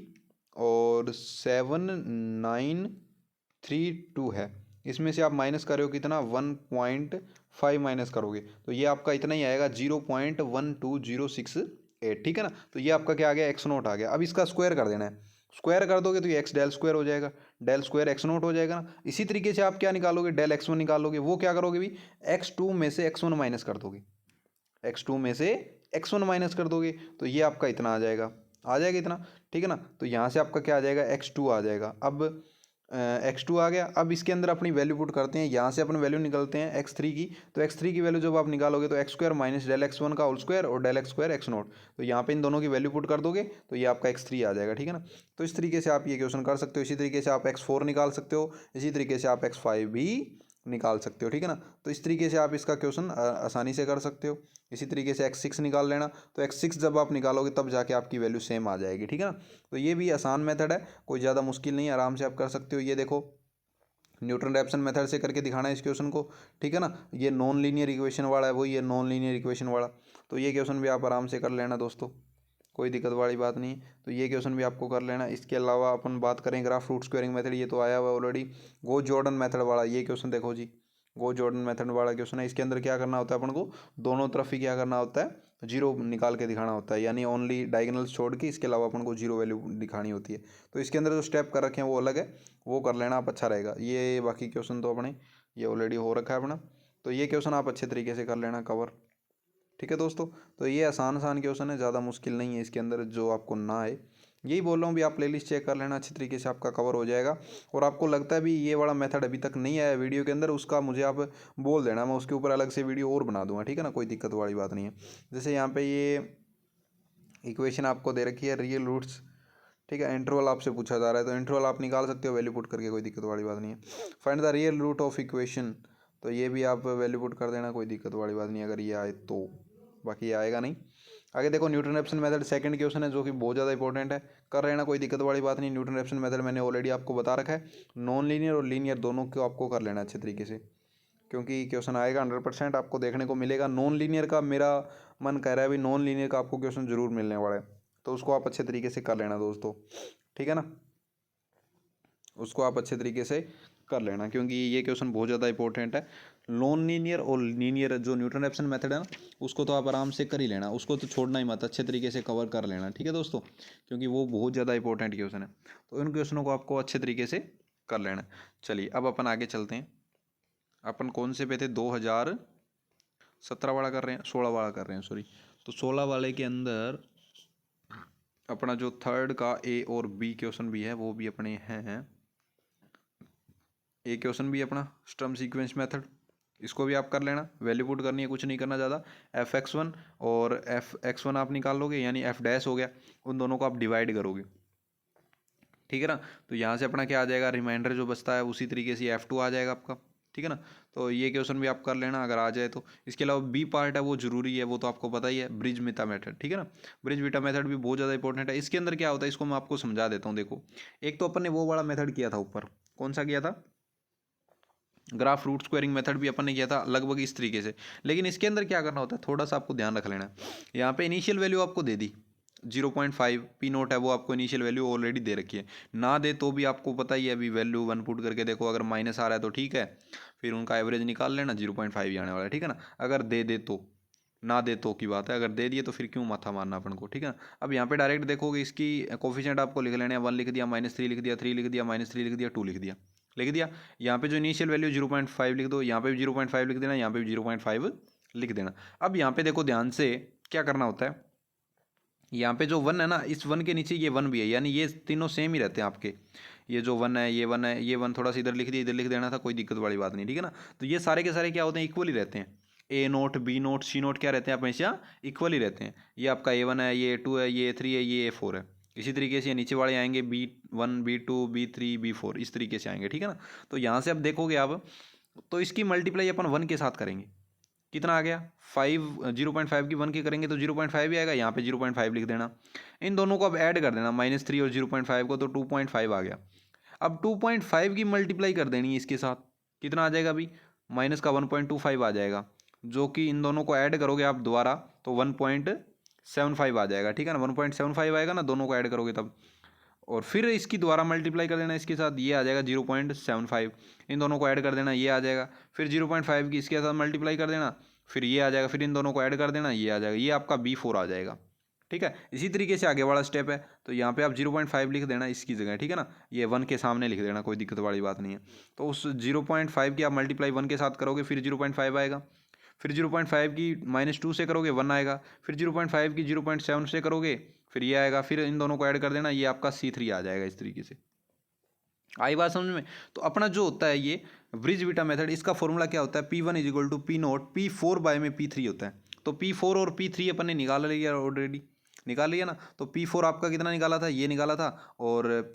Speaker 1: और 7932 है। इसमें से आप माइनस कर रहे हो कितना, 1.5 माइनस करोगे तो ये आपका इतना ही आएगा, 0.12068, ठीक है ना। तो ये आपका क्या आ गया, एक्स नोट आ गया। अब इसका स्क्वायर कर देना है, स्क्वायर कर दोगे तो ये एक्स डेल स्क्वायर हो जाएगा, डेल स्क्वायर एक्स नोट हो जाएगा ना। इसी तरीके से आप क्या निकालोगे, डेल x1 निकालोगे, वो क्या करोगे भी, x2 में से x1 माइनस कर दोगे, x2 में से x1 माइनस कर दोगे तो ये आपका इतना आ जाएगा इतना, ठीक है ना। तो यहाँ से आपका क्या आ जाएगा, x2 आ जाएगा। अब x2 आ गया। अब इसके अंदर अपनी वैल्यू पुट करते हैं, यहाँ से अपन वैल्यू निकलते हैं x3 की। तो x3 की वैल्यू जब आप निकालोगे तो x square minus del x1 का होल स्क्वायर और del X square X not, तो यहाँ पे इन दोनों की वैल्यू पुट कर दोगे तो ये आपका x3 आ जाएगा, ठीक है ना। तो इस तरीके से आप ये क्वेश्चन कर सकते हो। इसी तरीके से आप x4 निकाल सकते हो, इसी तरीके से आप x5 भी निकाल सकते हो, ठीक है ना। तो इस तरीके से आप इसका क्वेश्चन आसानी से कर सकते हो। इसी तरीके से x6 निकाल लेना, तो x6 जब आप निकालोगे तब जाके आपकी वैल्यू सेम आ जाएगी, ठीक है ना। तो ये भी आसान मेथड है, कोई ज़्यादा मुश्किल नहीं है, आराम से आप कर सकते हो। ये देखो, न्यूटन रैप्सन मेथड से करके दिखाना है इस क्वेश्चन को, ठीक है ना। ये नॉन लीनियर इक्वेशन वाला है, वही है नॉन लीनियर इक्वेशन वाला। तो ये क्वेश्चन भी आप आराम से कर लेना दोस्तों, कोई दिक्कत वाली बात नहीं। तो ये क्वेश्चन भी आपको कर लेना। इसके अलावा अपन बात करें ग्राफ रूट स्क्वायरिंग मेथड, ये तो आया हुआ है ऑलरेडी। गो जॉर्डन मेथड वाला ये क्वेश्चन देखो जी, गो जॉर्डन मेथड वाला क्वेश्चन है। इसके अंदर क्या करना होता है अपन को, दोनों तरफ ही क्या करना होता है, जीरो निकाल के दिखाना होता है, यानी ओनली डायगोनल्स छोड़ के इसके अलावा अपन को जीरो वैल्यू दिखानी होती है। तो इसके अंदर जो स्टेप कर रखे हैं वो अलग है, वो कर लेना आप, अच्छा रहेगा। ये बाकी क्वेश्चन तो अपने ये ऑलरेडी हो रखा है अपना, तो ये क्वेश्चन आप अच्छे तरीके से कर लेना कवर, ठीक है दोस्तों। तो ये आसान क्वेश्चन है, ज़्यादा मुश्किल नहीं है इसके अंदर, जो आपको ना आए यही बोल रहा हूँ भी, आप प्लेलिस्ट चेक कर लेना, अच्छी तरीके से आपका कवर हो जाएगा। और आपको लगता है भी ये वाला मेथड अभी तक नहीं आया वीडियो के अंदर, उसका मुझे आप बोल देना, मैं उसके ऊपर अलग से वीडियो और बना दूंगा, ठीक है ना, कोई दिक्कत वाली बात नहीं है। जैसे यहाँ पे ये इक्वेशन आपको दे रखी है रियल रूट्स, ठीक है, इंटरवल आपसे पूछा जा रहा है, तो इंटरवल आप निकाल सकते हो वैल्यू पुट करके, कोई दिक्कत वाली बात नहीं है। Find the real root of equation, तो ये भी आप वैल्यू पुट कर देना, कोई दिक्कत वाली बात नहीं अगर ये आए तो, बाकी ये आएगा नहीं। आगे देखो Newton Raphson method second question है, जो कि बहुत ज़्यादा इंपॉर्टेंट है, कर लेना, कोई दिक्कत वाली बात नहीं। न्यूटन रैप्सन मेथड मैंने ऑलरेडी आपको बता रखा है, नॉन लीनियर और लीनियर दोनों को आपको कर लेना अच्छे तरीके से, क्योंकि क्वेश्चन आएगा 100% आपको देखने को मिलेगा। नॉन लीनियर का मेरा मन कह रहा है भाई, नॉन लीनियर का आपको क्वेश्चन जरूर मिलने वाला है, तो उसको आप अच्छे तरीके से कर लेना दोस्तों, ठीक है ना। उसको आप अच्छे तरीके से कर लेना, क्योंकि ये क्वेश्चन बहुत ज़्यादा इंपॉर्टेंट है। नॉन लीनियर और लीनियर जो न्यूटन रैप्सन मेथड है ना, उसको तो आप आराम से कर ही लेना, उसको तो छोड़ना ही मत, अच्छे तरीके से कवर कर लेना, ठीक है दोस्तों, क्योंकि वो बहुत ज़्यादा इंपॉर्टेंट क्वेश्चन है। तो इन क्वेश्चनों को आपको अच्छे तरीके से कर लेना। चलिए अब अपन आगे चलते हैं। अपन कौन से पे थे, 2017 वाला कर रहे हैं, 16 वाला कर रहे हैं, सॉरी। तो 16 वाले के अंदर अपना जो थर्ड का ए और बी क्वेश्चन भी है वो भी अपने हैं। ए क्वेश्चन भी अपना स्टर्म सीक्वेंस मेथड, इसको भी आप कर लेना। वैल्यू पुट करनी है, कुछ नहीं करना ज़्यादा। f(x1) और f(x1) आप निकाल लोगे, यानी f डैश हो गया, उन दोनों को आप डिवाइड करोगे, ठीक है ना। तो यहाँ से अपना क्या आ जाएगा, रिमाइंडर जो बचता है उसी तरीके से f2 आ जाएगा आपका, ठीक है ना। तो ये क्वेश्चन भी आप कर लेना अगर आ जाए तो। इसके अलावा बी पार्ट है वो जरूरी है, वो तो आपको पता ही है, ब्रिज मीटा मेथड, ठीक है ना। ब्रिज मीटा मेथड भी बहुत ज़्यादा इंपॉर्टेंट है। इसके अंदर क्या होता है, इसको मैं आपको समझा देता हूँ। देखो, एक तो अपन ने वो वाला मेथड किया था ऊपर, कौन सा किया था, ग्राफ रूट स्क्वायरिंग मेथड भी अपन ने किया था लगभग इस तरीके से। लेकिन इसके अंदर क्या करना होता है, थोड़ा सा आपको ध्यान रख लेना है। यहाँ पे इनिशियल वैल्यू आपको दे दी 0.5 पी नोट है, वो आपको इनिशियल वैल्यू ऑलरेडी दे रखी है। ना दे तो भी आपको पता ही है, अभी वैल्यू वन पुट करके देखो, अगर माइनस आ रहा है तो ठीक है, फिर उनका एवरेज निकाल लेना, 0.5 ही आने वाला है, ठीक है ना। अगर दे दे तो, ना दे तो की बात है, अगर दे दिए तो फिर क्यों माथा मारना अपन को, ठीक है। अब यहाँ पे डायरेक्ट देखोगे, इसकी कोफिशिएंट आपको लिख लेने हैं, 1 लिख दिया, -3 लिख दिया, 3 लिख दिया, -3 लिख दिया, 2 लिख दिया। यहाँ पे जो इनिशियल वैल्यू 0.5 लिख दो, यहाँ पे भी 0.5 लिख देना, यहाँ पे भी 0.5 लिख देना। अब यहाँ पे देखो ध्यान से क्या करना होता है, यहाँ पे जो 1 है ना, इस 1 के नीचे ये 1 भी है, यानी ये तीनों सेम ही रहते हैं आपके। ये जो 1 है, ये 1 है, ये 1 थोड़ा सा इधर लिख दिया, इधर लिख देना था, कोई दिक्कत वाली बात नहीं, ठीक है ना। तो ये सारे के सारे क्या होते हैं, इक्वल ही रहते हैं। ए नोट, बी नोट, सी नोट क्या रहते हैं, हमेशा इक्वल ही रहते हैं। ये आपका A1 है, ये A2 है, ये A3 है, ये A4 है। इसी तरीके से ये नीचे वाले आएंगे B1, B2, B3, B4, इस तरीके से आएंगे, ठीक है ना। तो यहाँ से अब देखोगे आप, तो इसकी मल्टीप्लाई अपन 1 के साथ करेंगे, कितना आ गया 5, 0.5 की 1 की करेंगे तो 0.5 ही आएगा, यहाँ पे 0.5 लिख देना। इन दोनों को अब ऐड कर देना, -3 और 0.5 को, तो 2.5 आ गया। अब 2.5 की मल्टीप्लाई कर देनी है इसके साथ, कितना आ जाएगा अभी, माइनस का 1.25 आ जाएगा, जो कि इन दोनों को ऐड करोगे आप दोबारा तो 1.75 आ जाएगा, ठीक है ना। 1.75 आएगा ना, दोनों को ऐड करोगे तब, और फिर इसकी दोबारा मल्टीप्लाई कर देना इसके साथ, ये आ जाएगा 0.75। इन दोनों को ऐड कर देना, ये आ जाएगा। फिर 0.5 की इसके साथ मल्टीप्लाई कर देना, फिर ये आ जाएगा। फिर इन दोनों को ऐड कर देना, ये आ जाएगा। ये आपका B4 आ जाएगा, ठीक है। इसी तरीके से आगे वाला स्टेप है, तो यहाँ पे आप 0.5 लिख देना इसकी जगह, ठीक है ना। ये 1 के सामने लिख देना, कोई दिक्कत वाली बात नहीं है। तो उस 0.5 की आप मल्टीप्लाई 1 के साथ करोगे, फिर 0.5 आएगा। फिर 0.5 की -2 से करोगे, 1 आएगा। फिर 0.5 की 0.7 से करोगे, फिर ये आएगा। फिर इन दोनों को ऐड कर देना, ये आपका C3 आ जाएगा। इस तरीके से आई बात समझ में। तो अपना जो होता है ये ब्रिज बीटा मेथड, इसका फॉर्मूला क्या होता है, P1 = P note, P4 bye में P3 होता है। तो P4 और P3 अपन ने निकाल लिया ऑलरेडी, निकाल लिया ना। तो P4 आपका कितना निकाला था, ये निकाला था, और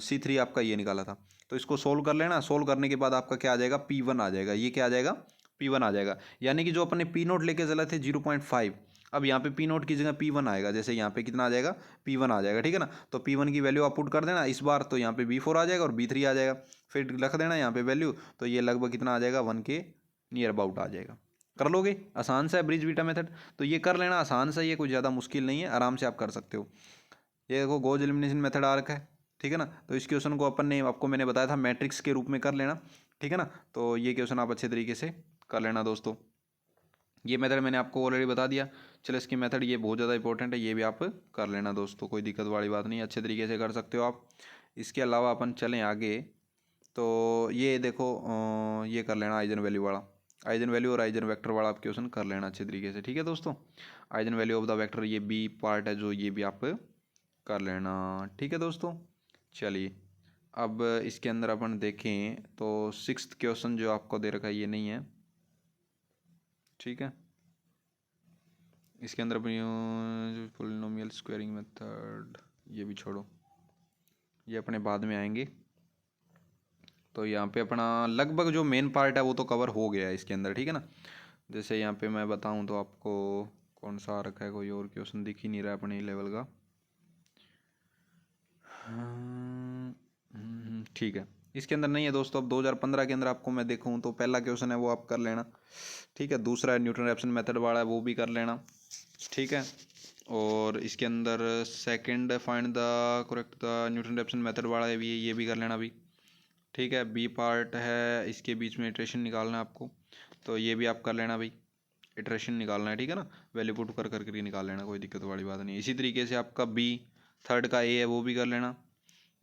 Speaker 1: C3 आपका ये निकाला था। तो इसको सोल्व कर लेना। सोल्व करने के बाद आपका क्या आ जाएगा, P1 आ जाएगा। ये क्या आ जाएगा, P1 आ जाएगा। यानी कि जो अपन ने P नोट लेके चला थे 0.5, अब यहाँ पे P नोट की जगह P1 आएगा। जैसे यहाँ पे कितना आ जाएगा, P1 आ जाएगा, ठीक है ना। तो P1 की वैल्यू आप पुट कर देना इस बार, तो यहाँ पे B4 आ जाएगा और B3 आ जाएगा। फिर रख देना यहाँ पे वैल्यू, तो ये लगभग कितना आ जाएगा, 1 के नियर अबाउट आ जाएगा। कर लोगे, आसान सा है ब्रिज बीटा मेथड। तो ये कर लेना, आसान सा, ये कोई ज़्यादा मुश्किल नहीं है, आराम से आप कर सकते हो। ये देखो गॉस एलिमिनेशन मेथड आ रखा है, ठीक है ना। तो इस क्वेश्चन को अपन ने, आपको मैंने बताया था, मैट्रिक्स के रूप में कर लेना, ठीक है ना। तो ये क्वेश्चन आप अच्छे तरीके से कर लेना दोस्तों। ये मेथड मैंने आपको ऑलरेडी बता दिया। चलो इसकी मेथड ये बहुत ज़्यादा इंपॉर्टेंट है, ये भी आप कर लेना दोस्तों, कोई दिक्कत वाली बात नहीं, अच्छे तरीके से कर सकते हो आप। इसके अलावा अपन चलें आगे, तो ये देखो ये कर लेना आइजन वैल्यू वाला, आइजन वैल्यू और आइजन वेक्टर वाला आप क्वेश्चन कर लेना अच्छे तरीके से, ठीक है दोस्तों। Eigen value of the vector, ये बी पार्ट है जो, ये भी आप कर लेना, ठीक है दोस्तों। चलिए अब इसके अंदर अपन देखें तो 6th क्वेश्चन जो आपको दे रखा है ये नहीं है, ठीक है। इसके अंदर पोलिनोमियल स्क्वायरिंग मेथड ये भी छोड़ो, ये अपने बाद में आएंगे। तो यहाँ पे अपना लगभग जो मेन पार्ट है वो तो कवर हो गया है इसके अंदर, ठीक है ना। जैसे यहाँ पे मैं बताऊँ तो आपको कौन सा आ रखा है, कोई और क्वेश्चन दिख ही नहीं रहा है अपने लेवल का। ठीक है, इसके अंदर नहीं है दोस्तों। अब 2015 के अंदर आपको मैं देखूँ तो पहला क्वेश्चन है वो आप कर लेना, ठीक है। दूसरा है न्यूटन रैप्सन मेथड वाला है, वो भी कर लेना, ठीक है। और इसके अंदर second find the correct the Newton Raphson method वाला है, ये भी कर लेना अभी, ठीक है। बी पार्ट है, इसके बीच में इटरेशन निकालना है आपको, तो ये भी आप कर लेना भाई, इटरेशन निकालना है, ठीक है ना। वैल्यू पुट कर करके निकाल लेना, कोई दिक्कत वाली बात नहीं। इसी तरीके से आपका बी थर्ड का ए है वो भी कर लेना।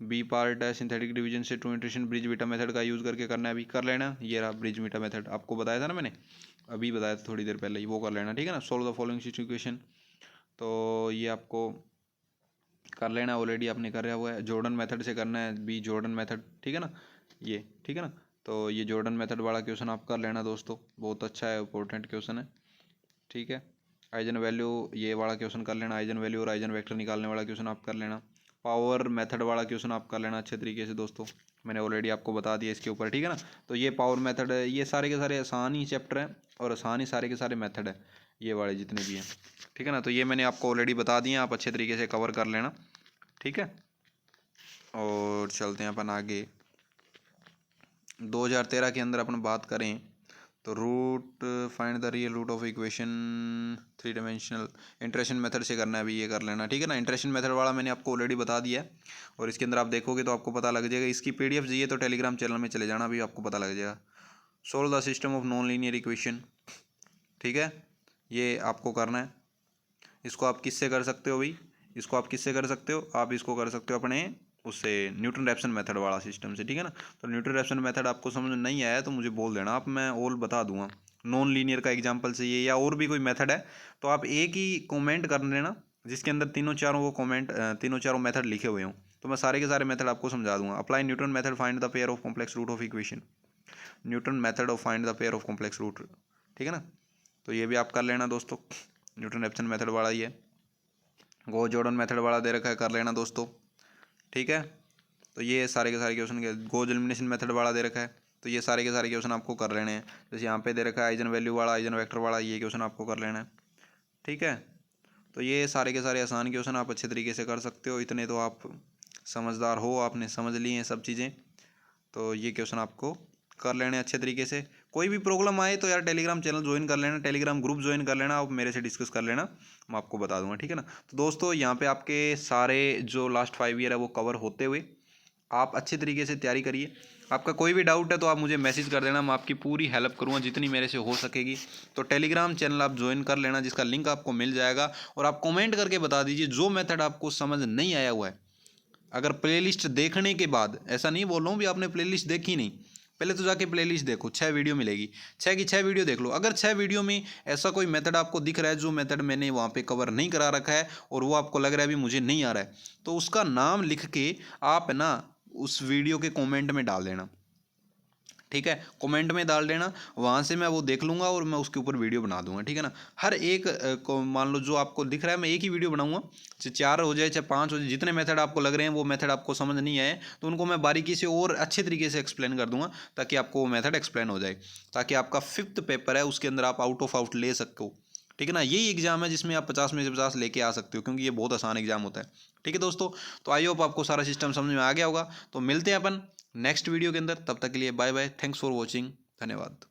Speaker 1: बी पार्ट है सिंथेटिक डिवीजन से to iteration bridge beta method का यूज़ करके करना है, अभी कर लेना। ये रहा ब्रिज बीटा मेथड, आपको बताया था ना मैंने, अभी बताया था थोड़ी देर पहले ही, वो कर लेना, ठीक है ना। सोल्व द फॉलोइंग सिचुएशन, तो ये आपको कर लेना, ऑलरेडी आपने कर रहा हुआ है। जॉर्डन मेथड से करना है, बी जॉर्डन मेथड, ठीक है ना, ये ठीक है ना। तो ये जॉर्डन मेथड वाला क्वेश्चन आप कर लेना दोस्तों, बहुत अच्छा है, इंपॉर्टेंट क्वेश्चन है, ठीक है। आइजन वैल्यू ये वाला क्वेश्चन कर लेना, आइजन वैल्यू और आइजन वेक्टर निकालने वाला क्वेश्चन आप कर लेना। पावर मेथड वाला क्वेश्चन आप कर लेना अच्छे तरीके से दोस्तों, मैंने ऑलरेडी आपको बता दिया इसके ऊपर, ठीक है ना। तो ये पावर मेथड है, ये सारे के सारे आसान ही चैप्टर हैं और आसान ही सारे के सारे मेथड है ये वाले जितने भी हैं, ठीक है ना। तो ये मैंने आपको ऑलरेडी बता दिए, आप अच्छे तरीके से कवर कर लेना, ठीक है। और चलते हैं अपन आगे। 2013 के अंदर अपन बात करें तो root find the real root of equation 3 dimensional interaction method से करना है, अभी ये कर लेना, ठीक है ना। इंटरेक्शन मेथड वाला मैंने आपको ऑलरेडी बता दिया है, और इसके अंदर आप देखोगे तो आपको पता लग जाएगा। इसकी पीडीएफ चाहिए तो टेलीग्राम चैनल में चले जाना, अभी आपको पता लग जाएगा। Solve the system of non linear equation, ठीक है, ये आपको करना है। इसको आप किससे कर सकते हो भाई, इसको आप किससे कर सकते हो, आप इसको कर सकते हो अपने उससे न्यूटन रैप्सन मेथड वाला सिस्टम से, ठीक है ना। तो न्यूटन रैप्सन मेथड आपको समझ नहीं आया तो मुझे बोल देना आप, मैं और बता दूंगा। नॉन लीनियर का एग्जांपल चाहिए या और भी कोई मेथड है तो आप एक ही कमेंट कर देना जिसके अंदर तीनों चारों वो कमेंट तीनों चारों मेथड लिखे हुए हों, तो मैं सारे के सारे मेथड आपको समझा दूंगा। Apply Newton method find the pair of complex root of equation, Newton method of find the pair of complex root, ठीक है ना। तो ये भी आप कर लेना दोस्तों, न्यूटन रैप्सन मेथड वाला ही है। गॉस जॉर्डन मेथड वाला दे रखा है, कर लेना दोस्तों, ठीक है। तो ये सारे के सारे क्वेश्चन के गॉस एलिमिनेशन मेथड वाला दे रखा है, तो ये सारे के सारे क्वेश्चन आपको कर लेने हैं। जैसे यहाँ पे दे रखा है आइजन वैल्यू वाला, आइजन वेक्टर वाला, ये क्वेश्चन आपको कर लेना है, ठीक है। तो ये सारे के सारे आसान क्वेश्चन आप अच्छे तरीके से कर सकते हो, इतने तो आप समझदार हो, आपने समझ ली हैं सब चीज़ें, तो ये क्वेश्चन आपको कर लेने अच्छे तरीके से। कोई भी प्रॉब्लम आए तो यार टेलीग्राम चैनल ज्वाइन कर लेना, टेलीग्राम ग्रुप ज्वाइन कर लेना, आप मेरे से डिस्कस कर लेना, मैं आपको बता दूंगा, ठीक है ना। तो दोस्तों यहाँ पे आपके सारे जो लास्ट 5 ईयर है वो कवर होते हुए आप अच्छे तरीके से तैयारी करिए। आपका कोई भी डाउट है तो आप मुझे मैसेज कर देना, मैं आपकी पूरी हेल्प करूँगा जितनी मेरे से हो सकेगी। तो टेलीग्राम चैनल आप ज्वाइन कर लेना, जिसका लिंक आपको मिल जाएगा, और आप कमेंट करके बता दीजिए जो मेथड आपको समझ नहीं आया हुआ है। अगर प्लेलिस्ट देखने के बाद, ऐसा नहीं बोल रहा हूँ भी आपने प्लेलिस्ट देखी नहीं, पहले तो जाके प्लेलिस्ट देखो, 6 वीडियो मिलेगी, 6 की 6 वीडियो देख लो। अगर 6 वीडियो में ऐसा कोई मेथड आपको दिख रहा है जो मेथड मैंने वहाँ पे कवर नहीं करा रखा है और वो आपको लग रहा है अभी मुझे नहीं आ रहा है, तो उसका नाम लिख के आप ना उस वीडियो के कमेंट में डाल देना, ठीक है। कमेंट में डाल देना, वहाँ से मैं वो देख लूँगा और मैं उसके ऊपर वीडियो बना दूंगा, ठीक है ना। हर एक को मान लो जो आपको दिख रहा है मैं एक ही वीडियो बनाऊंगा, चाहे 4 हो जाए चाहे 5 हो जाए, जितने मेथड आपको लग रहे हैं वो मेथड आपको समझ नहीं आए तो उनको मैं बारीकी से और अच्छे तरीके से एक्सप्लेन कर दूंगा, ताकि आपको वो मेथड एक्सप्लेन हो जाए, ताकि आपका 5th पेपर है उसके अंदर आप आउट ऑफ आउट ले सकते हो, ठीक है ना। यही एग्जाम है जिसमें आप 50 में से 50 लेके आ सकते हो, क्योंकि ये बहुत आसान एग्जाम होता है, ठीक है दोस्तों। तो आई होप आपको सारा सिस्टम समझ में आ गया होगा। तो मिलते हैं अपन नेक्स्ट वीडियो के अंदर, तब तक के लिए bye bye, thanks for watching, धन्यवाद।